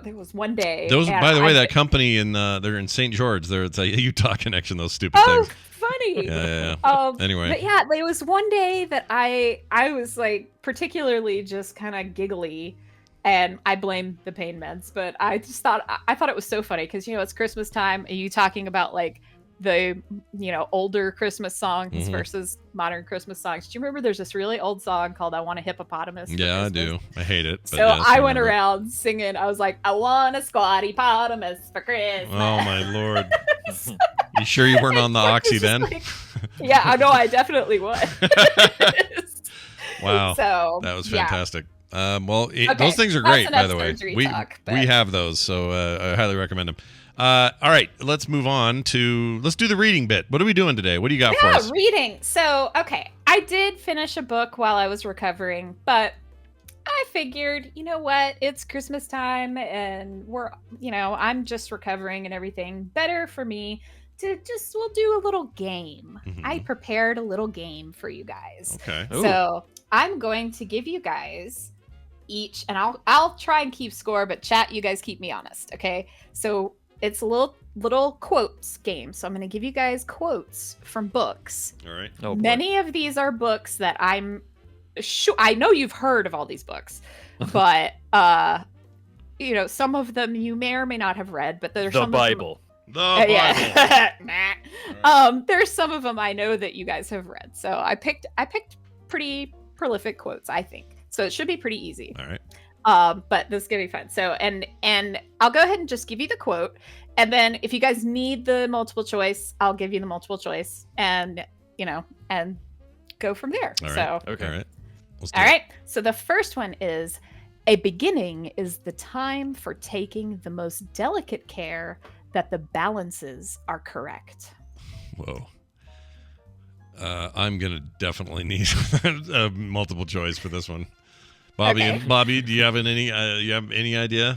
there was one day. Those, and by the way, I- that company they're in St. George. It's a Utah connection. Those stupid Oh, things. funny. Yeah. Anyway. But yeah, it was one day that I was like particularly just kind of giggly, and I blame the pain meds. But I just thought it was so funny because it's Christmas time, and you talking about like the older Christmas songs versus modern Christmas songs. Do you remember there's this really old song called "I Want a Hippopotamus"? for Yeah, I Christmas? do. I hate it. But So yes, I went remember. around singing. I was like, "I want a squatty potamus for Christmas." Oh my lord! You sure you weren't on the oxy It's just then? like- yeah, I know. I definitely was. Wow. So That was yeah. fantastic. Okay, those things are that's great, by enough the way. surgery We talk, we but- have those, so I highly recommend them. All right, let's move on to let's do the reading bit. What are we doing today? What do you got for Yeah, us? reading. So, okay, I did finish a book while I was recovering, but I figured, you know what? It's Christmas time and I'm just recovering and everything. Better for me to we'll do a little game. Mhm. I prepared a little game for you guys. Okay. So, I'm going to give you guys each, and I'll try and keep score, but chat, you guys keep me honest, okay? So, it's a little quotes game. So I'm going to give you guys quotes from books. All right. Oh, boy. Many of these are books that I'm sure I know you've heard of all these books, but some of them you may or may not have read. But there's The some Bible. The Bible. Yeah. Nah. There's some of them I know that you guys have read. So I picked pretty prolific quotes, I think. So it should be pretty easy. All right. But this is gonna be fun. So and I'll go ahead and just give you the quote, and then if you guys need the multiple choice, I'll give you the multiple choice, and and go from there. All right. So Okay. All right. Let's do all it. right. So the first one is: a beginning is the time for taking the most delicate care that the balances are correct. Whoa. I'm gonna definitely need a multiple choice for this one. Okay. Bobby, do you have any idea?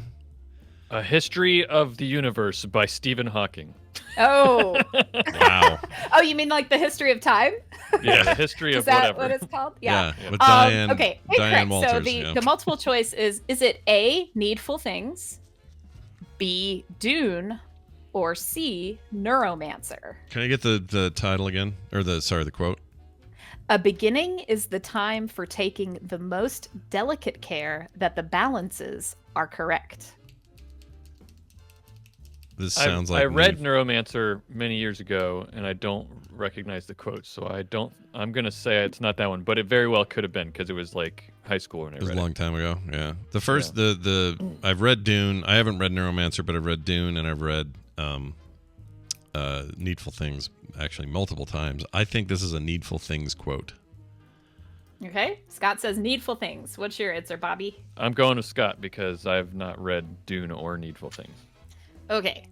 A History of the Universe by Stephen Hawking. Oh, Wow. oh, you mean like the history of time? Yeah, the history Is of that whatever. what it's called? Yeah. With Diane. Okay, Diane incorrect. Walters. So yeah. the multiple choice is it A, Needful Things, B, Dune, or C, Neuromancer? Can I get the title again, or the quote? A beginning is the time for taking the most delicate care that the balances are correct. This sounds like I read Neuromancer many years ago, and I don't recognize the quote, so I'm gonna say it's not that one, but it very well could have been because it was like high school when I It was read a long it. time ago. Yeah. The first I've read Dune. I haven't read Neuromancer, but I've read Dune and I've read Needful Things actually multiple times. I think this is a Needful Things quote. Okay. Scott says Needful Things. What's your answer, Bobby? I'm going with Scott because I have not read Dune or Needful Things. Okay.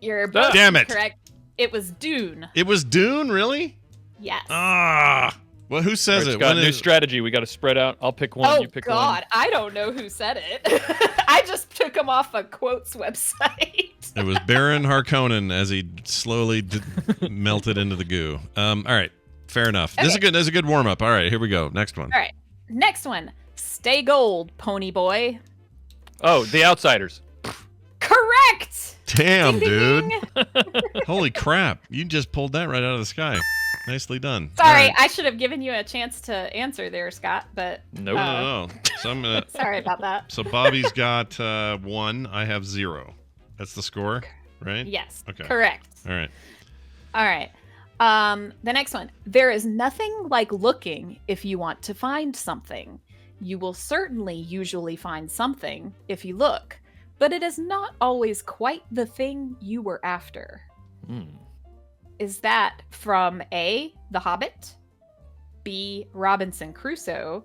You're both Damn it. correct. It was Dune. It was Dune, really? Yes. Ah. Well, who says All right, it? Scott, When new is- strategy. We got to spread out. I'll pick one. Oh, You pick God. I don't know who said it. I just took him off a quotes website. It was Baron Harkonnen as he slowly melted into the goo. All right. Fair enough. Okay. This is a good warm up. All right, here we go. Next one. All right. Next one. Stay gold, pony boy. one. Oh, The Outsiders. Correct. Damn, Ding, ding, dude. ding. Holy crap. You just pulled that right out of the sky. Nicely done. Sorry, All right. I should have given you a chance to answer there, Scott, but Nope. No. So I'm gonna. sorry about that. So Bobby's got 1. I have 0. That's the score, right? Yes. Okay. Correct. All right. All right. The next one. There is nothing like looking if you want to find something. You will certainly usually find something if you look, but it is not always quite the thing you were after. Is that from A, The Hobbit, B, Robinson Crusoe,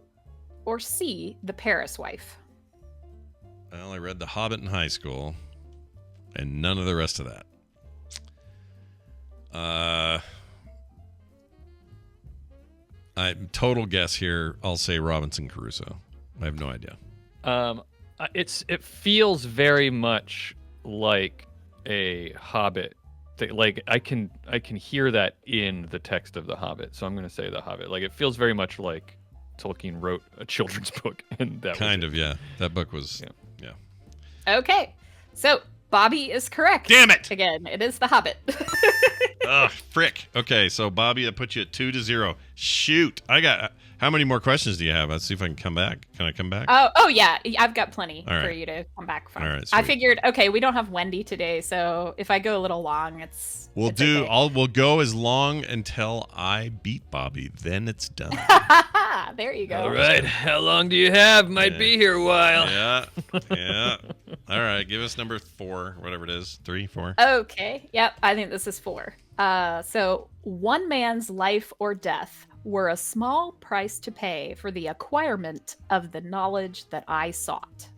or C, The Paris Wife? Well, I read The Hobbit in high school, and none of the rest of that. I total guess here. I'll say Robinson Crusoe. I have no idea. It feels very much like a Hobbit. Like I can hear that in the text of The Hobbit, so I'm going to say The Hobbit. Like it feels very much like Tolkien wrote a children's book, and that Kind was of, yeah. That book was, yeah. Okay. So, Bobby is correct. Damn it! Again, it is The Hobbit. Ugh, frick. Okay, so Bobby, that puts you at 2-0. Shoot. I got. How many more questions do you have? Let's see if I can come back. Can I come back? Oh yeah, I've got plenty All right. for you to come back from. All right, I sweet. figured, okay, we don't have Wendy today, so if I go a little long, it's We'll it's do. okay. We'll go as long until I beat Bobby. Then it's done. There you go. All right, how long do you have? Might Yeah. be here a while. Yeah. All right, give us number 4, whatever it is. 3, 4. Okay. Yep. I think this is 4. So one man's life or death were a small price to pay for the acquirement of the knowledge that I sought.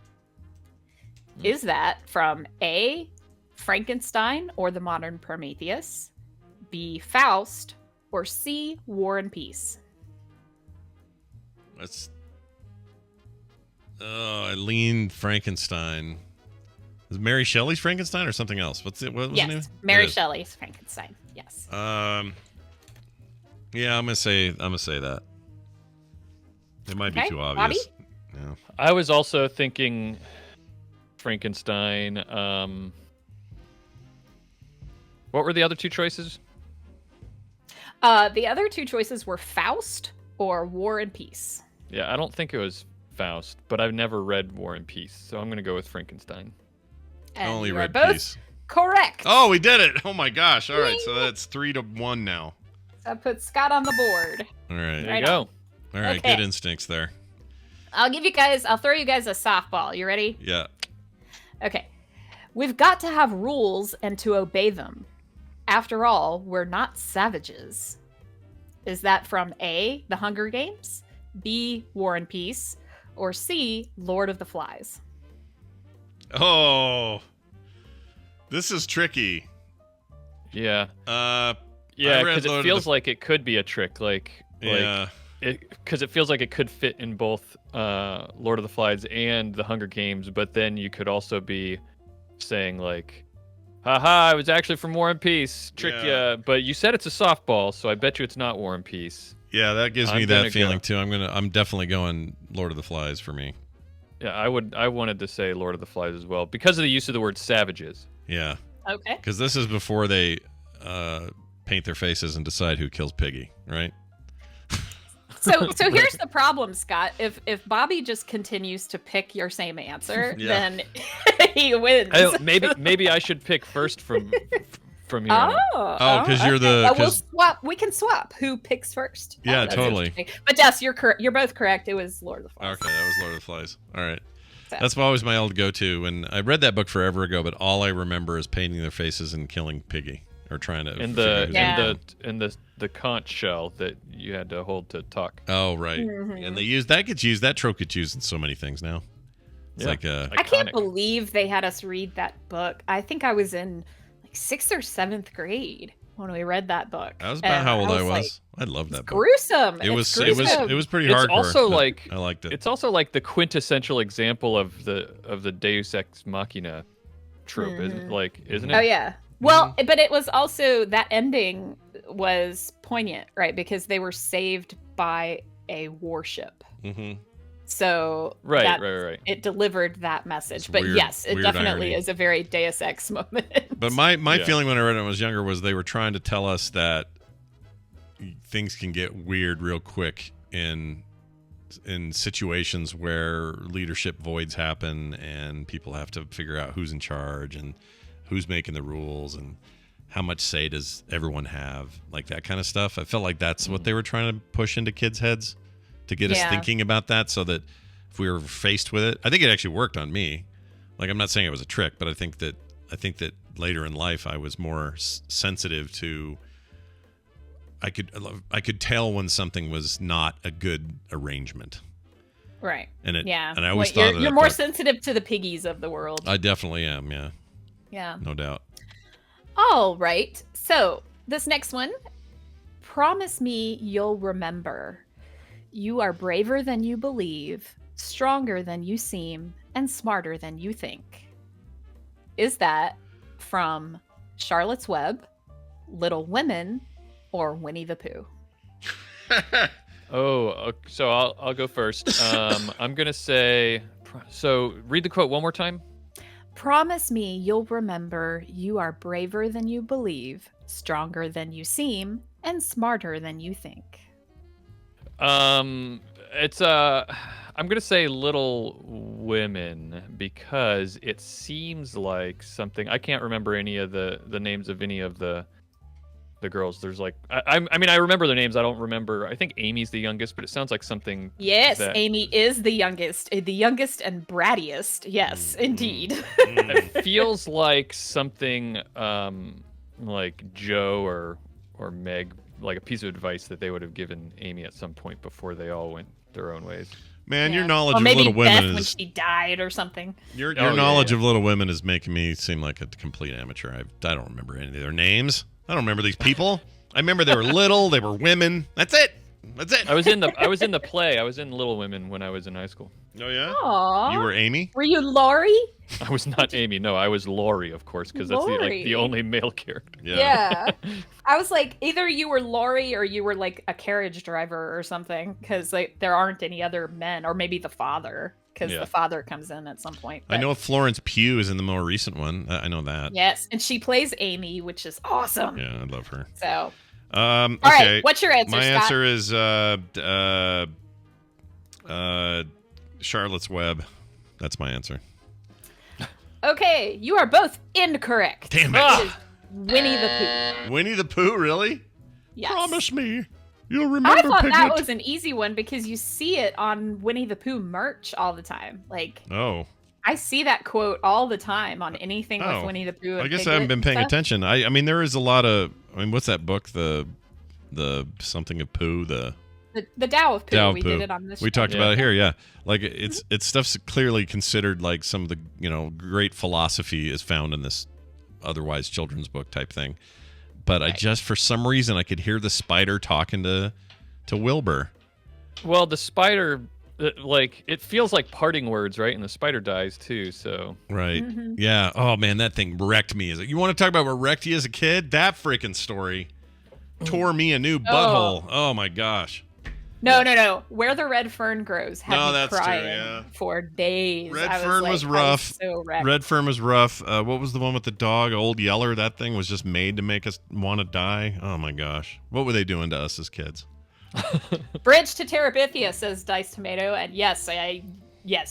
Is that from A, Frankenstein or the modern Prometheus, B, Faust, or C, War and Peace? Let's. Oh, I lean Frankenstein. Is Mary Shelley's Frankenstein or something else? What's it? What was the name? Yes. Mary It is. Shelley's Frankenstein. Yes. Yeah, I'm gonna say that. It might be Okay, too obvious. Yeah. I was also thinking Frankenstein. What were the other two choices? The other two choices were Faust or War and Peace. Yeah, I don't think it was Faust, but I've never read War and Peace, so I'm going to go with Frankenstein. I And only you are read both Peace. correct. Oh, we did it! Oh my gosh! All right, so that's 3-1 now. That puts Scott on the board. All right, There Right you go. all right. Okay. Good instincts there. I'll throw you guys a softball. You ready? Yeah. Okay. We've got to have rules and to obey them. After all, we're not savages. Is that from A, The Hunger Games, B, War and Peace, or C, Lord of the Flies? Oh, this is tricky. Yeah. I Yeah, read because Lord it of feels the- like it could be a trick. Yeah. Because it feels like it could fit in both Lord of the Flies and The Hunger Games, but then you could also be saying like, haha, I was actually from War and Peace. Trick Yeah. ya. But you said it's a softball, so I bet you it's not War and Peace. Yeah, that gives me I'm that gonna feeling go- too. I'm definitely going Lord of the Flies for me. Yeah, I wanted to say Lord of the Flies as well because of the use of the word savages. Yeah, Okay. because this is before they paint their faces and decide who kills Piggy, right? So here's the problem, Scott. If Bobby just continues to pick your same answer, Yeah. then he wins. Maybe I should pick first from here. Oh, because you're okay. the- We'll 'cause- swap. We can swap who picks first. Yeah, That's totally. interesting. But yes, you're both correct. It was Lord of the Flies. Okay, that was Lord of the Flies. All right. So. That's always my old go-to. And I read that book forever ago, but all I remember is painting their faces and killing Piggy or trying to. And the conch shell that you had to hold to talk. Oh right, and that trope gets used in so many things now. It's like I can't believe they had us read that book. I think I was in like 6th or 7th grade when we read that book. That was about how old I was. I loved that book. Gruesome. It was pretty hardcore. Also like I liked it. It's also like the quintessential example of the Deus Ex Machina trope, isn't it? Oh yeah. Well, but it was also that ending was poignant, right? Because they were saved by a warship. Mm-hmm. So right. It delivered that message. It's but weird, yes, it definitely irony. is a very Deus Ex moment. But my feeling when I read it when I was younger was they were trying to tell us that things can get weird real quick in situations where leadership voids happen and people have to figure out who's in charge and who's making the rules and how much say does everyone have, like that kind of stuff. I felt like that's what they were trying to push into kids' heads to get us thinking about that, so that if we were faced with it, I think it actually worked on me. Like, I'm not saying it was a trick, but I think that later in life I was more sensitive to. I could tell when something was not a good arrangement. Right. And yeah. And I always thought you're more sensitive to the piggies of the world. I definitely am. Yeah. Yeah. No doubt. All right. So this next one, promise me you'll remember. You are braver than you believe, stronger than you seem, and smarter than you think. Is that from Charlotte's Web, Little Women, or Winnie the Pooh? So I'll go first. I'm gonna say. So read the quote one more time. Promise me you'll remember. You are braver than you believe, stronger than you seem, and smarter than you think. It's I'm gonna say Little Women because it seems like something. I can't remember any of the names of any of the girls. There's like I mean I remember their names. I don't remember. I think Amy's the youngest, but it sounds like something. Yes, Amy is the youngest and brattiest. Yes, indeed. It feels like something like Joe or Meg. Like a piece of advice that they would have given Amy at some point before they all went their own ways. Man, your knowledge of maybe Little Beth Women when she died or something. Your knowledge of Little Women is making me seem like a complete amateur. I don't remember any of their names. I don't remember these people. I remember they were little. They were women. That's it. I was in the play. I was in Little Women when I was in high school. Oh yeah. Aww. You were Amy? Were you Laurie? I was not Amy. No, I was Laurie, of course, because that's the only male character. Yeah. I was like, either you were Laurie or you were like a carriage driver or something, because like there aren't any other men, or maybe the father, because the father comes in at some point. But... I know Florence Pugh is in the more recent one. I know that. Yes, and she plays Amy, which is awesome. Yeah, I love her. So. Okay. All right, what's your answer, My Scott? answer is Charlotte's Web. That's my answer. Okay, you are both incorrect. Damn it. It is Winnie the Pooh. Winnie the Pooh, really? Yes. Promise me you'll remember I thought Piglet. that was an easy one because you see it on Winnie the Pooh merch all the time. Like, I see that quote all the time on anything with Winnie the Pooh. And I guess Piglet I haven't been paying stuff. attention. I mean, there is a lot of. I mean, what's that book? The something of Pooh. The Tao of Pooh. Tao of We Pooh. did it on this. We show. talked about it here. Yeah, like it's stuff's clearly considered like some of the great philosophy is found in this otherwise children's book type thing. But I just for some reason I could hear the spider talking to Wilbur. Well, the spider. Like it feels like parting words, right? And the spider dies too. So right, yeah. Oh man, that thing wrecked me. You want to talk about what wrecked you as a kid? That freaking story tore me a new butthole. Oh my gosh. No. Where the red fern grows had me crying true, yeah. for days. Red Fern was rough. So wrecked. Red Fern was rough. What was the one with the dog? Old Yeller. That thing was just made to make us want to die. Oh my gosh. What were they doing to us as kids? Bridge to Terabithia, says Dice Tomato, and yes,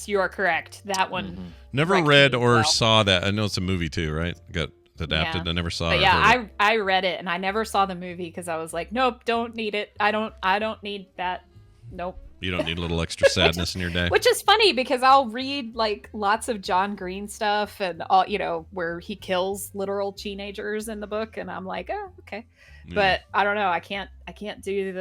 you are correct. That one. Never read or saw that. I know it's a movie too, right? Got adapted. Yeah. I never saw but it. Yeah, I read it and I never saw the movie because I was like, nope, don't need it. I don't need that. Nope. You don't need a little extra sadness in your day. Which is funny because I'll read like lots of John Green stuff and all, where he kills literal teenagers in the book, and I'm like, oh, okay. Yeah. But I don't know. I can't do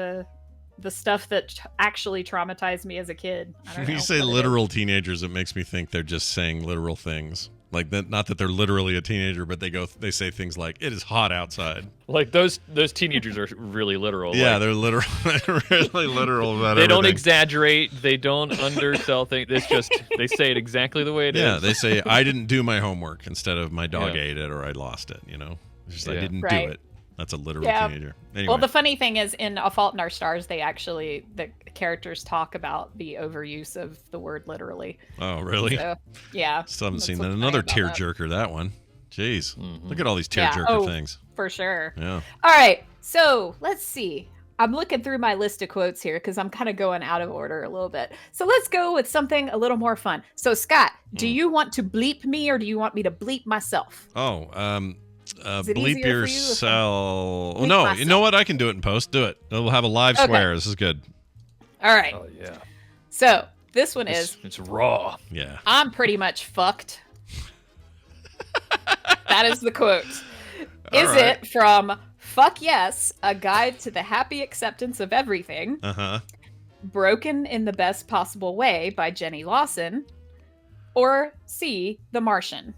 the stuff that actually traumatized me as a kid. I don't When know you say what it literal teenagers, it makes me think they're just saying literal things. Like that, not that they're literally a teenager, but they say things like "it is hot outside." Like those teenagers are really literal. Yeah, like, they're literal. They're really literal about they everything. don't exaggerate. They don't undersell things. It's just they say it exactly the way it is. Yeah, they say I didn't do my homework instead of my dog Yeah. ate it or I lost it. It's just I Yeah. didn't Right. do it. That's a literal Yeah. teenager. Anyway. Well, the funny thing is, in A Fault in Our Stars, the characters talk about the overuse of the word literally. Oh, really? So, yeah. Still haven't that's seen that. what's Another funny about that. tearjerker, that one. Jeez. Mhm. Look at all these Yeah. tearjerker Oh. things. For sure. Yeah. All right. So let's see. I'm looking through my list of quotes here because I'm kind of going out of order a little bit. So let's go with something a little more fun. So, Scott, do you want to bleep me or do you want me to bleep myself? Oh, Is it bleep easier for you if I yourself. bleep No, you myself? know what? I can do it in post. Do it. We'll have a live Okay. swear. This is good. All right. Oh yeah. So this one is It's raw. Yeah. I'm pretty much fucked. That is the quote. Is right. it from Fuck Yes, A Guide to the Happy Acceptance of Everything, Uh-huh. Broken in the Best Possible Way by Jenny Lawson, or C, The Martian?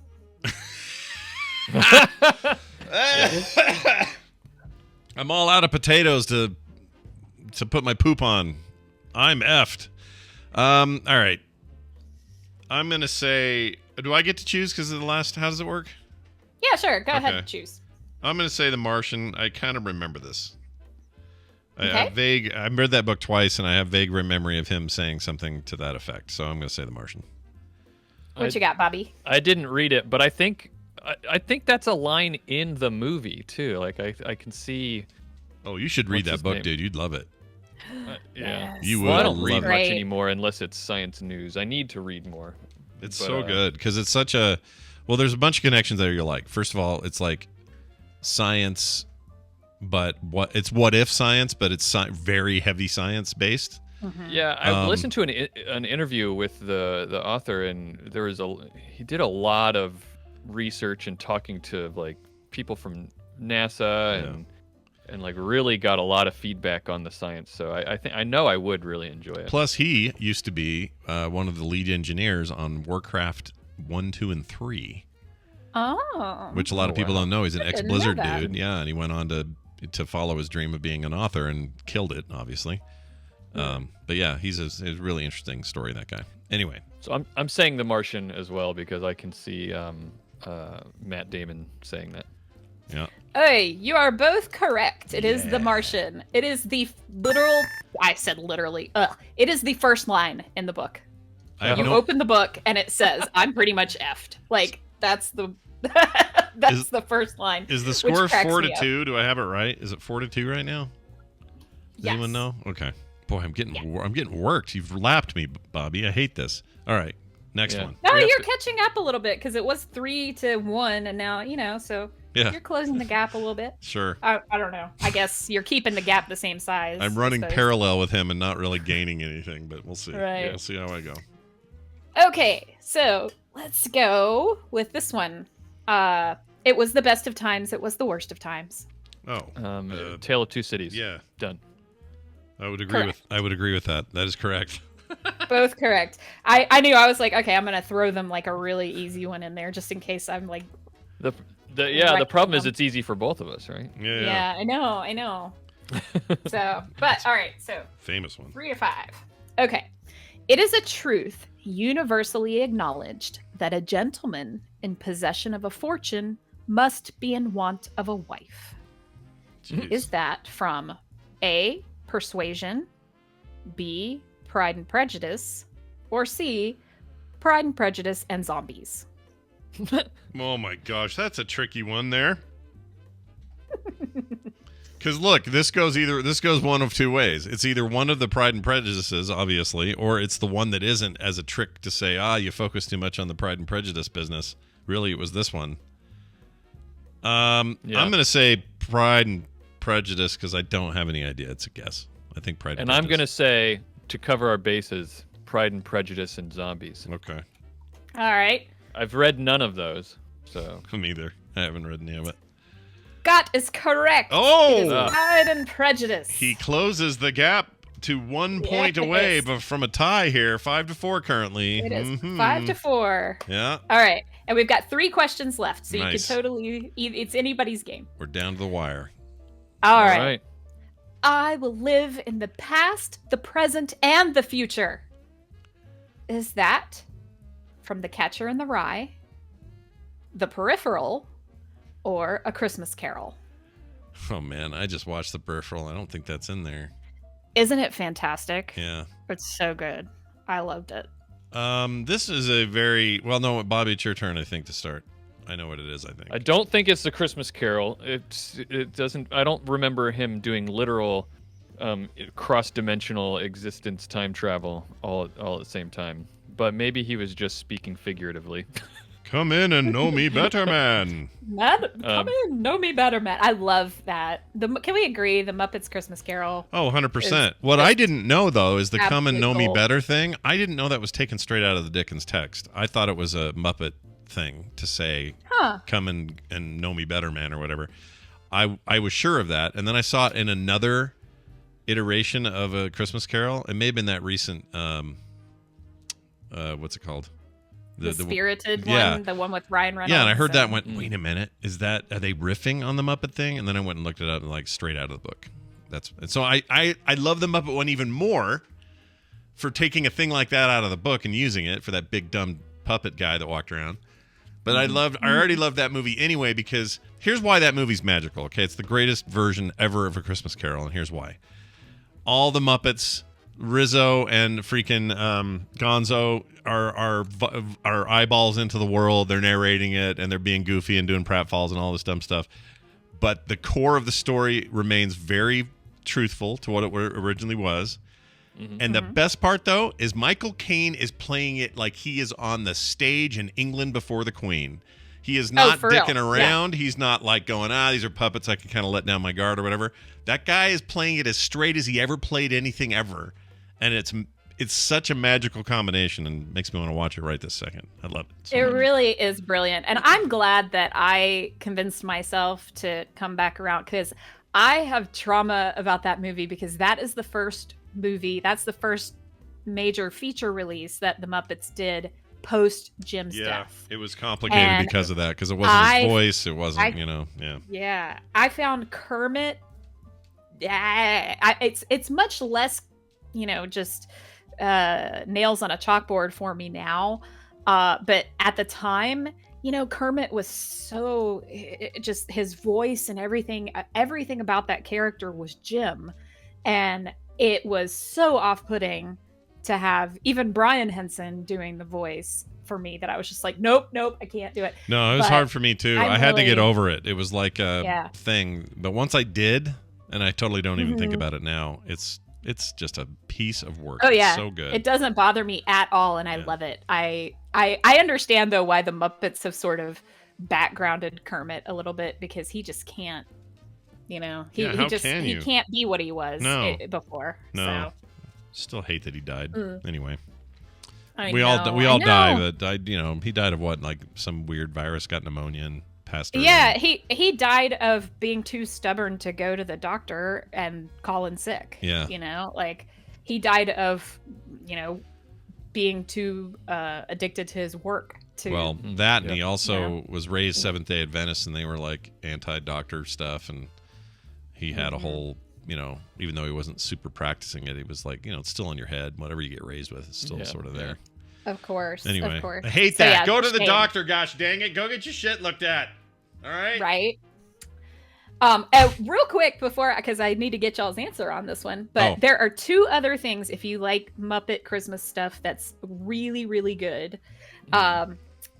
I'm all out of potatoes to put my poop on. I'm effed. All right. I'm gonna say. Do I get to choose because of the last? How does it work? Yeah, sure. Go ahead Okay. and choose. I'm gonna say The Martian. I kind of remember this. Okay. I read that book twice, and I have vague memory of him saying something to that effect. So I'm gonna say The Martian. What you got, Bobby? I didn't read it, but I think that's a line in the movie too. Like I can see. Oh, you should read What's that his book, name? dude. You'd love it. Yeah. Yes. You Well, I would don't read love much Great. anymore unless it's science news. I need to read more. It's But, so good because it's such a. Well, there's a bunch of connections there you're like. First of all, it's like science, but what if science, but it's very heavy science based. Yeah, I listened to an interview with the author, and he did a lot of research and talking to like people from NASA and like really got a lot of feedback on the science. So I know I would really enjoy it. Plus, he used to be one of the lead engineers on Warcraft 1, 2, and 3, Oh. which a lot of people wow. don't know. He's an I didn't know ex-Blizzard that. dude. Yeah, and he went on to follow his dream of being an author and killed it, obviously. But yeah, he's a really interesting story, that guy. Anyway. So I'm saying The Martian as well because I can see Matt Damon saying that. Yeah. Hey, you are both correct. It is The Martian. It is the literal. I said literally. It is the first line in the book. You open the book and it says, "I'm pretty much effed." Like that's the the first line. Is the which score cracks me 4-2? Do I have it right? Is it 4-2 right now? Does Yes. anyone know? Okay. Boy, I'm getting worked. You've lapped me, Bobby. I hate this. All right. Next Yeah. one. No, We have you're to- catching up a little bit because it was 3-1, and now so Yeah. you're closing the gap a little bit. Sure. I don't know. I guess you're keeping the gap the same size. I'm running I suppose. parallel with him and not really gaining anything, but we'll see. Right. We'll see how I go. Okay, so let's go with this one. It was the best of times. It was the worst of times. Oh. Tale of Two Cities. Yeah. Done. I would agree with that. That is correct. Both correct. I knew. I was like, okay, I'm gonna throw them like a really easy one in there just in case I'm like. The Right problem is them. it's easy for both of us, right? Yeah. I know. So, but all right, so Famous one. 3 to 5. Okay. It is a truth universally acknowledged that a gentleman in possession of a fortune must be in want of a wife. Jeez. Is that from A, Persuasion, B, Pride and Prejudice, or C, Pride and Prejudice and Zombies? Oh my gosh, that's a tricky one there. Because look, this goes one of two ways. It's either one of the Pride and Prejudices, obviously, or it's the one that isn't, as a trick to say, you focus too much on the Pride and Prejudice business. Really, it was this one. I'm going to say Pride and Prejudice because I don't have any idea. It's a guess. I think Pride and And I'm Prejudice. gonna say to cover our bases, Pride and Prejudice and Zombies. Okay. All right. I've read none of those, so. Me either. I haven't read any of it. Scott is correct. Oh! It is Pride and Prejudice. He closes the gap to 1 point away, but from a tie here, 5-4 currently. It is 5-4. Yeah. All right, and we've got 3 questions left, so Nice. you can totally. It's anybody's game. We're down to the wire. All right. I will live in the past, the present, and the future. Is that from The Catcher in the Rye, The Peripheral, or A Christmas Carol? Oh, man. I just watched The Peripheral. I don't think that's in there. Isn't it fantastic? Yeah. It's so good. I loved it. This is a very... Well, no, Bobby, it's your turn, I think, to start. I know what it is, I think. I don't think it's the Christmas Carol. It doesn't. I don't remember him doing literal, cross-dimensional existence time travel all at the same time. But maybe he was just speaking figuratively. Come in and know me better, man. Come in, know me better, man. I love that. Can we agree the Muppets Christmas Carol? Oh, 100%. What I didn't know, though, is the come and know me gold. better thing. I didn't know that was taken straight out of the Dickens text. I thought it was a Muppet thing to say, come and know me better, man, or whatever. I was sure of that. And then I saw it in another iteration of A Christmas Carol. It may have been that recent, what's it called? The spirited yeah. one, the one with Ryan Reynolds. Yeah, and I heard that and went, wait a minute, are they riffing on the Muppet thing? And then I went and looked it up and like straight out of the book. So I love the Muppet one even more for taking a thing like that out of the book and using it for that big dumb puppet guy that walked around. But I already loved that movie anyway, because here's why that movie's magical. Okay, it's the greatest version ever of A Christmas Carol, and here's why. All the Muppets, Rizzo and freaking Gonzo are eyeballs into the world. They're narrating it, and they're being goofy and doing pratfalls and all this dumb stuff. But the core of the story remains very truthful to what it originally was. Mm-hmm. And the best part, though, is Michael Caine is playing it like he is on the stage in England before the Queen. He is not dicking around. Yeah. He's not like going, these are puppets. I can kind of let down my guard or whatever. That guy is playing it as straight as he ever played anything ever. And it's such a magical combination and makes me want to watch it right this second. I love it. So it really is brilliant. And I'm glad that I convinced myself to come back around, because I have trauma about that movie, because that is the first movie. That's the first major feature release that the Muppets did post Jim's death. It was complicated because of that, because it wasn't his voice. It wasn't, Yeah. I found Kermit. It's much less, just nails on a chalkboard for me now. But at the time, Kermit was so just his voice and everything about that character was Jim. And it was so off-putting to have even Brian Henson doing the voice for me that I was just like, nope, I can't do it. No, it was hard for me too. I had to get over it. It was like a thing. But once I did, and I totally don't even think about it now, it's just a piece of work. Oh yeah, it's so good. It doesn't bother me at all, and I love it. I understand though why the Muppets have sort of backgrounded Kermit a little bit, because he just can't. He can't be what he was before. No, so. Still hate that he died. Anyway, we all die. But he died of what? Like some weird virus, got pneumonia, and passed away. Yeah, he died of being too stubborn to go to the doctor and call in sick. Yeah, he died of being too addicted to his work. And he also was raised Seventh-day Adventist, and they were like anti-doctor stuff, and he had a whole, even though he wasn't super practicing it, he was like, it's still in your head. Whatever you get raised with is still sort of there. Of course. Anyway, of course. I hate that. Go to the doctor, gosh dang it. Go get your shit looked at. All right? Right. Real quick before, because I need to get y'all's answer on this one, but there are 2 other things, if you like Muppet Christmas stuff, that's really, really good.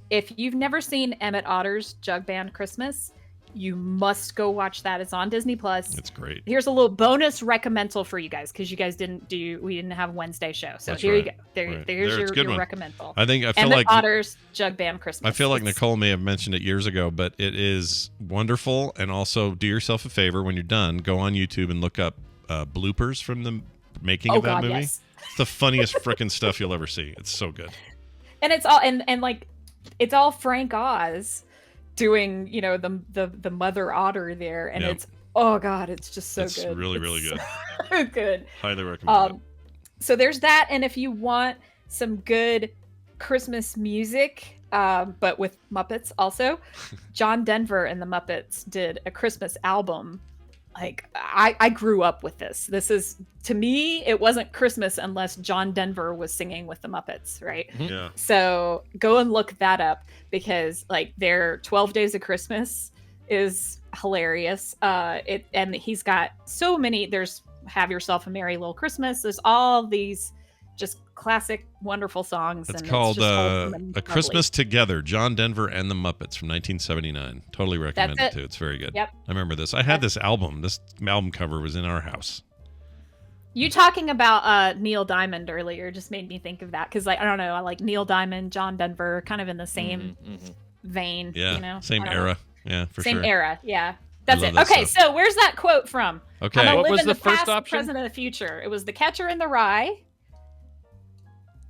If you've never seen Emmett Otter's Jug Band Christmas, you must go watch that. It's on Disney Plus. It's great. Here's a little bonus recommendal for you guys, because you guys we didn't have a Wednesday show. So That's here right. you go. There's your recommendal. I feel Emmett like Otter's Jug Band Christmas. I feel like Nicole may have mentioned it years ago, but it is wonderful. And also, do yourself a favor when you're done, go on YouTube and look up bloopers from the making of that movie. Yes. It's the funniest frickin' stuff you'll ever see. It's so good. And it's all and like it's all Frank Oz doing, you know, the mother otter there, and Yep. it's oh god, it's just so It's good. really, really good. So good. Highly recommend it. So there's that, and if you want some good Christmas music, but with Muppets also, John Denver and the Muppets did a Christmas album. Like I grew up with this. This is, to me, it wasn't Christmas unless John Denver was singing with the Muppets, right? Yeah. So go and look that up, because like their 12 Days of Christmas is hilarious. And he's got so many. There's Have Yourself a Merry Little Christmas. There's all these just classic, wonderful songs. It's and called it's just wholesome and A lovely. Christmas Together, John Denver and the Muppets from 1979. Totally recommend That's it it. too. It's very good. Yep. I remember this. I had this album. This album cover was in our house. You talking about Neil Diamond earlier just made me think of that, because like I don't know, I like Neil Diamond, John Denver, kind of in the same vein. Yeah. You know, Same I don't know. era. Yeah, for Same sure. era. Yeah. That's love it. that Okay, stuff. so where's that quote from? Okay. I'm gonna What live was in the the first past, the option? present, and the future. It was The Catcher in the Rye.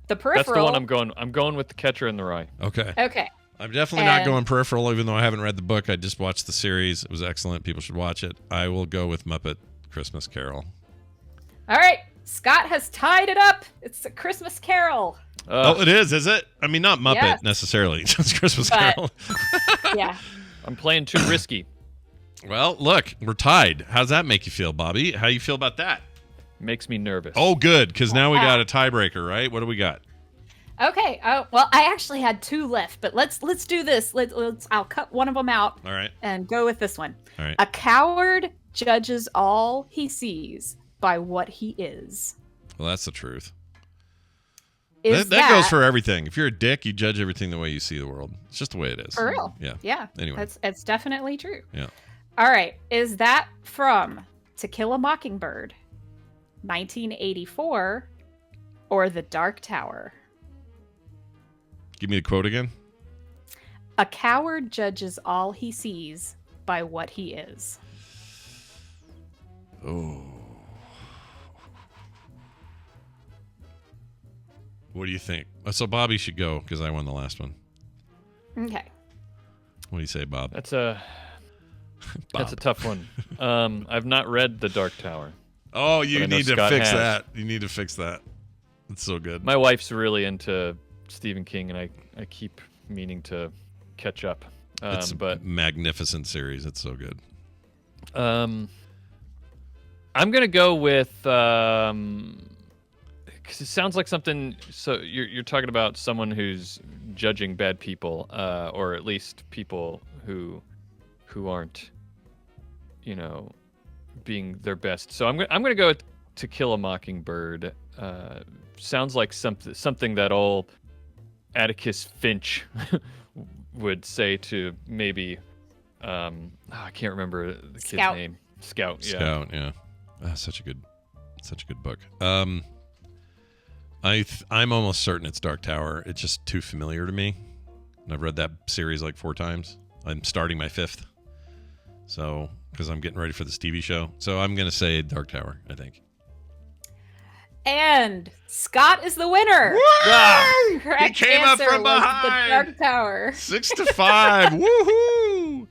The That's Peripheral. the one I'm going. I'm going with The Catcher in the Rye. Okay. Okay. I'm definitely not And- going Peripheral, even though I haven't read the book. I just watched the series. It was excellent. People should watch it. I will go with Muppet Christmas Carol. All right. Scott has tied it up. It's A Christmas Carol. Oh, it is it? I mean, not Muppet Yes. necessarily. Just Christmas But- Carol. Yeah. I'm playing too risky. Well, look, we're tied. How does that make you feel, Bobby? How you feel about that? Makes me nervous. Oh, good, because now we got a tiebreaker, right? What do we got? Okay. Well, I actually had two left, but let's do this. Let's. I'll cut one of them out All right. and go with this one. All right. A coward judges all he sees by what he is. Well, that's the truth. Is That goes for everything. If you're a dick, you judge everything the way you see the world. It's just the way it is. for real? Yeah. Yeah. Anyway. It's definitely true. Yeah. All right. Is that from To Kill a Mockingbird, 1984, or The Dark Tower? Give me the quote again. A coward judges all he sees by what he is. Oh. What do you think? So Bobby should go because I won the last one. Okay. What do you say, Bob? That's a tough one. I've not read The Dark Tower. Oh, you But I know need to Scott fix has. that. You need to fix that. It's so good. My wife's really into Stephen King, and I keep meaning to catch up. It's But a magnificent series. It's so good. I'm gonna go with because it sounds like something. So you're talking about someone who's judging bad people, or at least people who aren't, being their best. So I'm gonna go with To Kill a Mockingbird. Sounds like something that old Atticus Finch would say to maybe. I can't remember the kid's Scout. name. Scout. Yeah. Scout, yeah. Such a good book. I'm almost certain it's Dark Tower. It's just too familiar to me. And I've read that series like 4 times. I'm starting my 5th. So, because I'm getting ready for this TV show. So I'm going to say Dark Tower, I think. And Scott is the winner. Correct He came up answer from was behind. The Dark Tower. 6-5. Woohoo!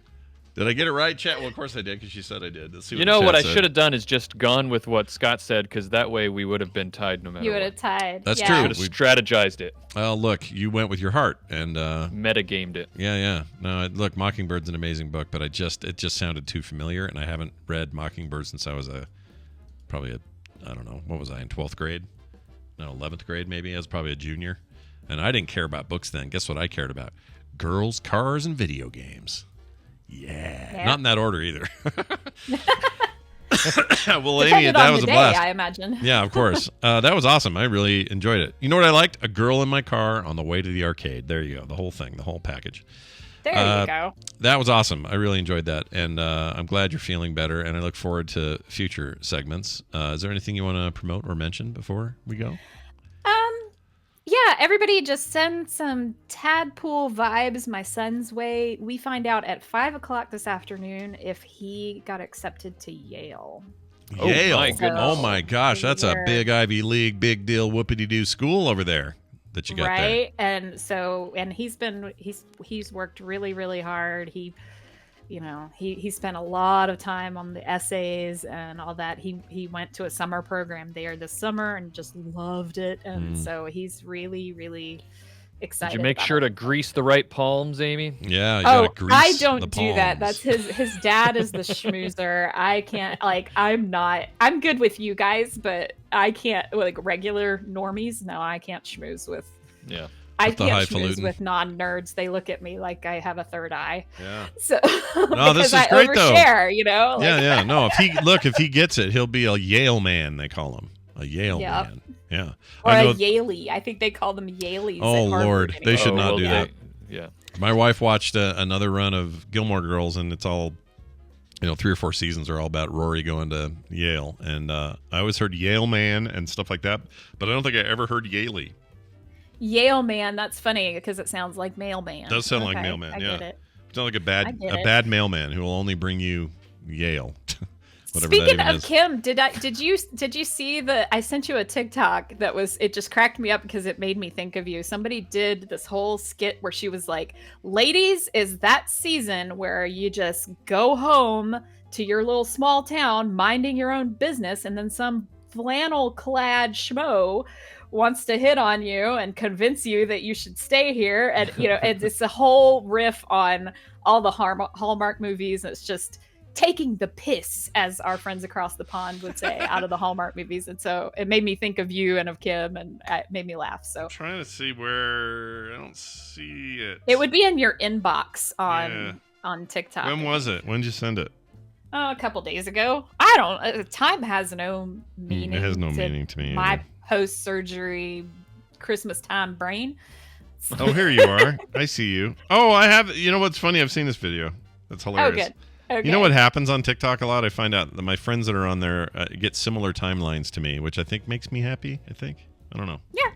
Did I get it right, chat? Well, of course I did, because she said I did. Let's see You know the what I chat said. should have done is just gone with what Scott said, because that way we would have been tied no matter You would what. have tied. That's yeah. true. Should have strategized it, Well, look, you went with your heart, and metagamed it. yeah. No, look, Mockingbird's an amazing book, but it just sounded too familiar, and I haven't read Mockingbird since I was I don't know, what was I in 12th grade? No, 11th grade maybe. I was probably a junior, and I didn't care about books then. Guess what I cared about? Girls, cars, and video games. Yeah. Not in that order either. Well, Amy, Depended that on was the a day, blast. I imagine. Yeah, of course. That was awesome. I really enjoyed it. You know what I liked? A girl in my car on the way to the arcade. There you go. The whole thing, the whole package. There you go. That was awesome. I really enjoyed that. And I'm glad you're feeling better. And I look forward to future segments. Is there anything you want to promote or mention before we go? Yeah, everybody just send some tadpole vibes my son's way. We find out at 5 o'clock this afternoon if he got accepted to Yale. Yale. my goodness. Oh my gosh, that's a big Ivy League, big deal, whoopity-doo school over there that you got there. Right, and he's worked really, really hard. He spent a lot of time on the essays and all that. He went to a summer program there this summer and just loved it, and so he's really, really excited. Did you make sure to grease the right palms, Amy? Yeah. You gotta grease I don't the do that. palms. That's his dad is the schmoozer. I can't, I'm good with you guys, but I can't, like, regular normies. No, I can't schmooze with. Yeah. I the can't schmooze highfalutin. with non-nerds. They look at me like I have a third eye. Yeah. So No, this because is I great though. overshare, you know. Like, Yeah. No, if he gets it, he'll be a Yale man. They call him a Yale Yep. man. Yeah. Or I a know. Yaley. I think they call them Yaleys. Oh, at Harvard Lord. anyway. They should not do that. Yeah. My wife watched another run of Gilmore Girls, and it's all, 3 or 4 seasons are all about Rory going to Yale. And I always heard Yale man and stuff like that, but I don't think I ever heard Yaley. Yale man. That's funny because it sounds like mailman. Does sound like Okay, mailman, I yeah. get it. It's not like a I get it. bad mailman who will only bring you Yale. Whatever Speaking that even of is. Kim, did you see I sent you a TikTok that it just cracked me up because it made me think of you. Somebody did this whole skit where she was like, ladies, is that season where you just go home to your little small town minding your own business, and then some flannel-clad schmo wants to hit on you and convince you that you should stay here. And it's a whole riff on all the Hallmark movies. It's just taking the piss, as our friends across the pond would say, out of the Hallmark movies. And so it made me think of you and of Kim, and it made me laugh. So I'm trying to see where I don't see it. it would be in your inbox on TikTok. When was it? When did you send it? A couple days ago. I don't. Time has no meaning. It has no meaning to me My either. post-surgery Christmas time brain. Oh, here you are. I see you. Oh, I have. You know what's funny? I've seen this video. That's hilarious. Oh, good. Okay. You know what happens on TikTok a lot? I find out that my friends that are on there get similar timelines to me, which I think makes me happy. I don't know. Yeah.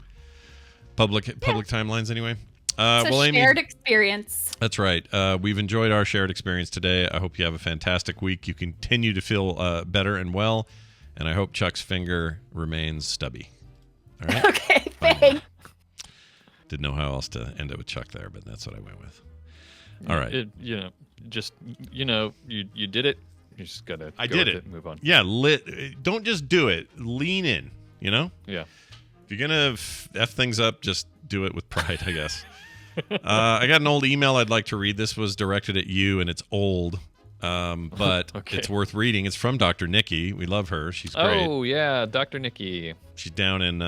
Public timelines anyway. It's a Amy, shared experience. that's right. We've enjoyed our shared experience today. I hope you have a fantastic week. You continue to feel better and well, and I hope Chuck's finger remains stubby. All right. Okay, thanks. Didn't know how else to end it with Chuck there, but that's what I went with. All right. You did it. You just gotta. I go did with it. and move on. Yeah, don't just do it. Lean in, Yeah. If you're going to F things up, just do it with pride, I guess. I got an old email I'd like to read. This was directed at you, and it's old, but Okay. it's worth reading. It's from Dr. Nikki. We love her. She's great. Oh yeah, Dr. Nikki. She's down in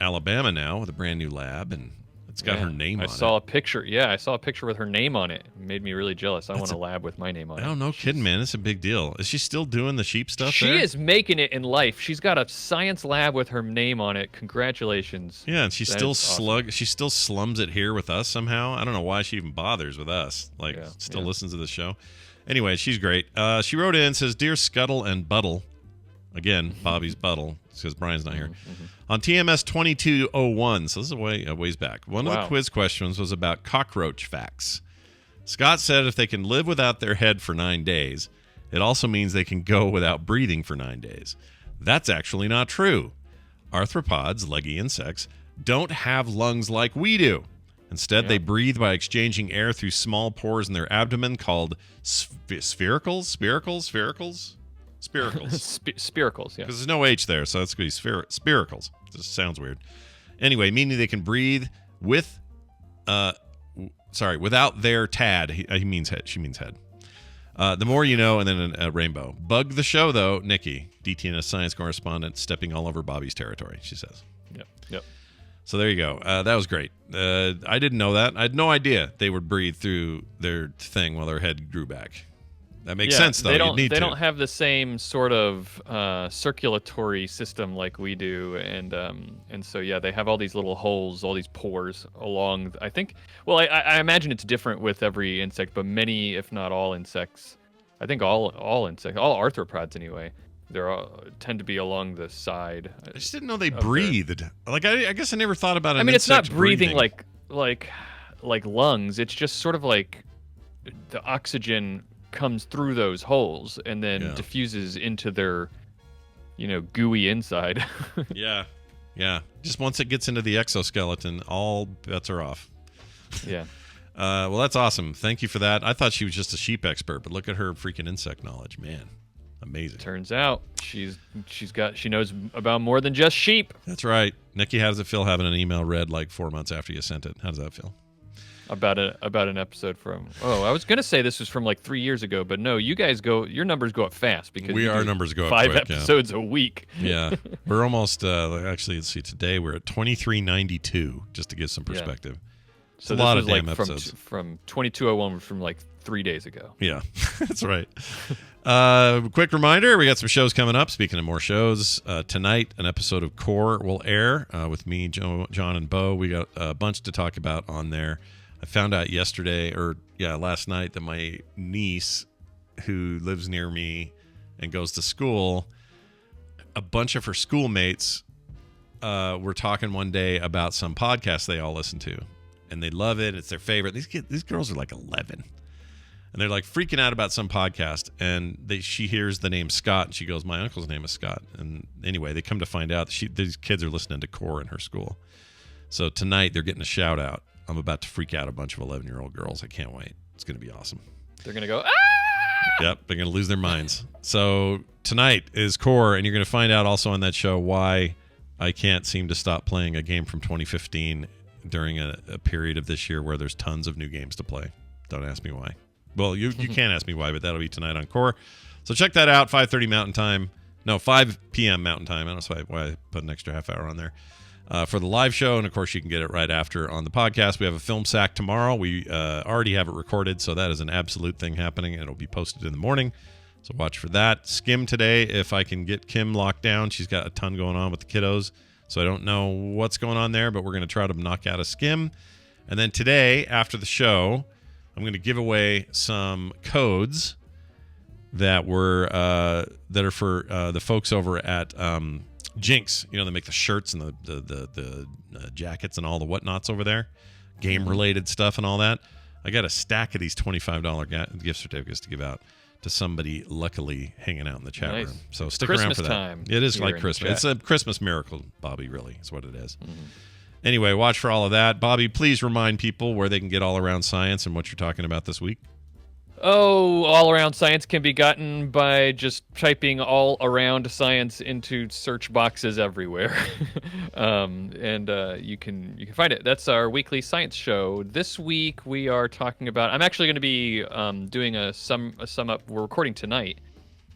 Alabama now with a brand new lab, and it's got her name on it. I saw a picture. Yeah, I saw a picture with her name on it. It made me really jealous. I want a lab with my name on it. Oh, no kidding, man. It's a big deal. Is she still doing the sheep stuff She there? is making it in life. She's got a science lab with her name on it. Congratulations. Yeah, and she That still is awesome. she still slums it here with us somehow. I don't know why she even bothers with us. Still yeah. listens to the show. Anyway, she's great. She wrote in, says, "Dear Scuttle and Buttle," again, Bobby's Buttle, because Brian's not here. On TMS 2201, so this is a ways back. One of the quiz questions was about cockroach facts. Scott said if they can live without their head for 9 days, it also means they can go without breathing for 9 days. That's actually not true. Arthropods, leggy insects, don't have lungs like we do. Instead, they breathe by exchanging air through small pores in their abdomen called spiracles. Spiracles, yeah. Because there's no H there, so it's going to be spiracles. This sounds weird. Anyway, meaning they can breathe without their tad. He means head. She means head. The more you know, and then a rainbow. Bug the show, though, Nikki, DTNS science correspondent, stepping all over Bobby's territory, she says. Yep. So there you go. That was great. I didn't know that. I had no idea they would breathe through their thing while their head grew back. That makes sense, though. They don't have the same sort of circulatory system like we do, and so they have all these little holes, all these pores along. I think. Well, I imagine it's different with every insect, but many, if not all, insects. I think all insects, all arthropods anyway. Tend to be along the side. I just didn't know they breathed. Like I guess I never thought about it. I mean, it's not breathing like lungs. It's just sort of like the oxygen comes through those holes and then diffuses into their gooey inside. Yeah. Just once it gets into the exoskeleton, all bets are off. Yeah. Well, that's awesome. Thank you for that. I thought she was just a sheep expert, but look at her freaking insect knowledge, man. Amazing. Turns out she knows about more than just sheep. That's right. Nikki, how does it feel having an email read like 4 months after you sent it? How does that feel? About an episode from I was gonna say this was from like 3 years ago, but no, you guys your numbers go up fast because our numbers go up 5 quick, episodes a week. Yeah, we're almost actually. Let's see. Today we're at 2392, just to give some perspective. Yeah. So a this lot was of damn like episodes. from 2201 from like 3 days ago. Yeah, that's right. Quick reminder, we got some shows coming up. Speaking of more shows, tonight an episode of Core will air with me, John, and Bo. We got a bunch to talk about on there. I found out last night that my niece, who lives near me and goes to school, a bunch of her schoolmates were talking one day about some podcast they all listen to, and they love it. It's their favorite. These girls are like 11, and they're like freaking out about some podcast. And she hears the name Scott, and she goes, "My uncle's name is Scott." And anyway, they come to find out these kids are listening to Core in her school. So tonight they're getting a shout out. I'm about to freak out a bunch of 11-year-old girls. I can't wait. It's going to be awesome. They're going to go, ah! Yep, they're going to lose their minds. So tonight is Core, and you're going to find out also on that show why I can't seem to stop playing a game from 2015 during a period of this year where there's tons of new games to play. Don't ask me why. Well, you can't ask me why, but that'll be tonight on Core. So check that out, 5:30 Mountain Time. No, 5 p.m. Mountain Time. I don't know why I put an extra half hour on there. For the live show, and of course you can get it right after on the podcast. We have a film sack tomorrow. We already have it recorded, so that is an absolute thing happening, and it'll be posted in the morning, so watch for that. Skim today, if I can get Kim locked down. She's got a ton going on with the kiddos, so I don't know what's going on there, but we're going to try to knock out a Skim. And then today, after the show, I'm going to give away some codes that are for the folks over at Jinx. They make the shirts and the jackets and all the whatnots over there, game related stuff and all that. I got a stack of these $25 gift certificates to give out to somebody luckily hanging out in the chat room. So stick around for that. Time it is like Christmas. It's a Christmas miracle, Bobby, really is what it is. Anyway, watch for all of that. Bobby, please remind people where they can get All Around Science and what you're talking about this week. Oh, All Around Science can be gotten by just typing All Around Science into search boxes everywhere. You can find it. That's our weekly science show. This week we are talking about, I'm actually going to be doing a sum up. We're recording tonight,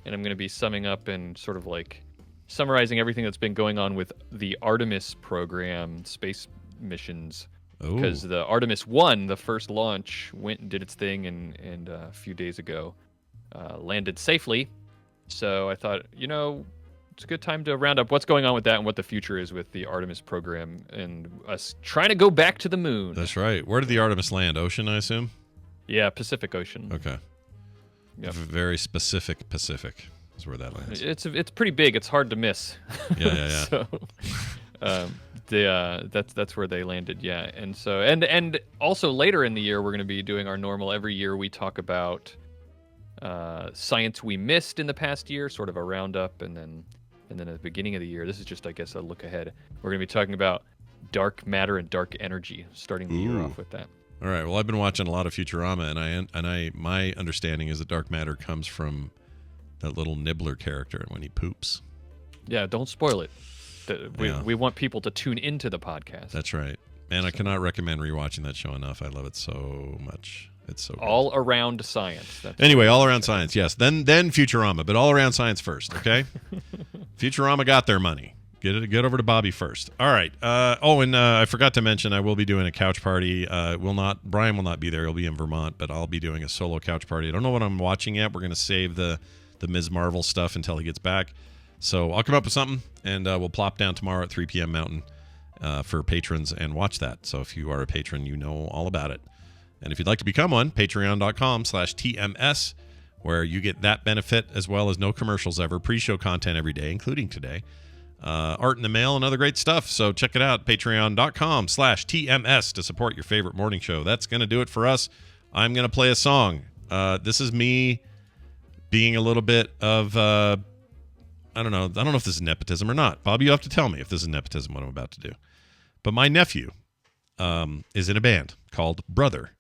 and I'm going to be summing up and sort of like summarizing everything that's been going on with the Artemis program, space missions. Because the Artemis 1, the first launch, went and did its thing and a few days ago landed safely. So I thought, it's a good time to round up what's going on with that and what the future is with the Artemis program and us trying to go back to the moon. That's right. Where did the Artemis land? Ocean, I assume? Yeah, Pacific Ocean. Okay. Yep. Very specific Pacific is where that lands. It's pretty big. It's hard to miss. Yeah. So, that's where they landed, yeah. And so and also later in the year we're going to be doing our normal. Every year we talk about science we missed in the past year, sort of a roundup, and then at the beginning of the year, this is just, I guess, a look ahead. We're going to be talking about dark matter and dark energy, starting the year off with that. All right. Well, I've been watching a lot of Futurama, and my understanding is that dark matter comes from that little Nibbler character when he poops. Yeah, don't spoil it. We want people to tune into the podcast. That's right. Man, I cannot recommend rewatching that show enough. I love it so much. It's so good. All Around Science. Anyway, All Around Science, yes. Then Futurama, but All Around Science first, okay? Futurama got their money. Get over to Bobby first. All right. I forgot to mention I will be doing a couch party. Brian will not be there. He'll be in Vermont, but I'll be doing a solo couch party. I don't know what I'm watching yet. We're going to save the Ms. Marvel stuff until he gets back. So I'll come up with something, and we'll plop down tomorrow at 3 p.m. Mountain for patrons and watch that. So if you are a patron, you know all about it. And if you'd like to become one, patreon.com/TMS, where you get that benefit as well as no commercials ever, pre-show content every day, including today, art in the mail, and other great stuff. So check it out, patreon.com/TMS to support your favorite morning show. That's going to do it for us. I'm going to play a song. This is me being a little bit of... I don't know if this is nepotism or not. Bob, you have to tell me if this is nepotism, what I'm about to do. But my nephew is in a band called Brother.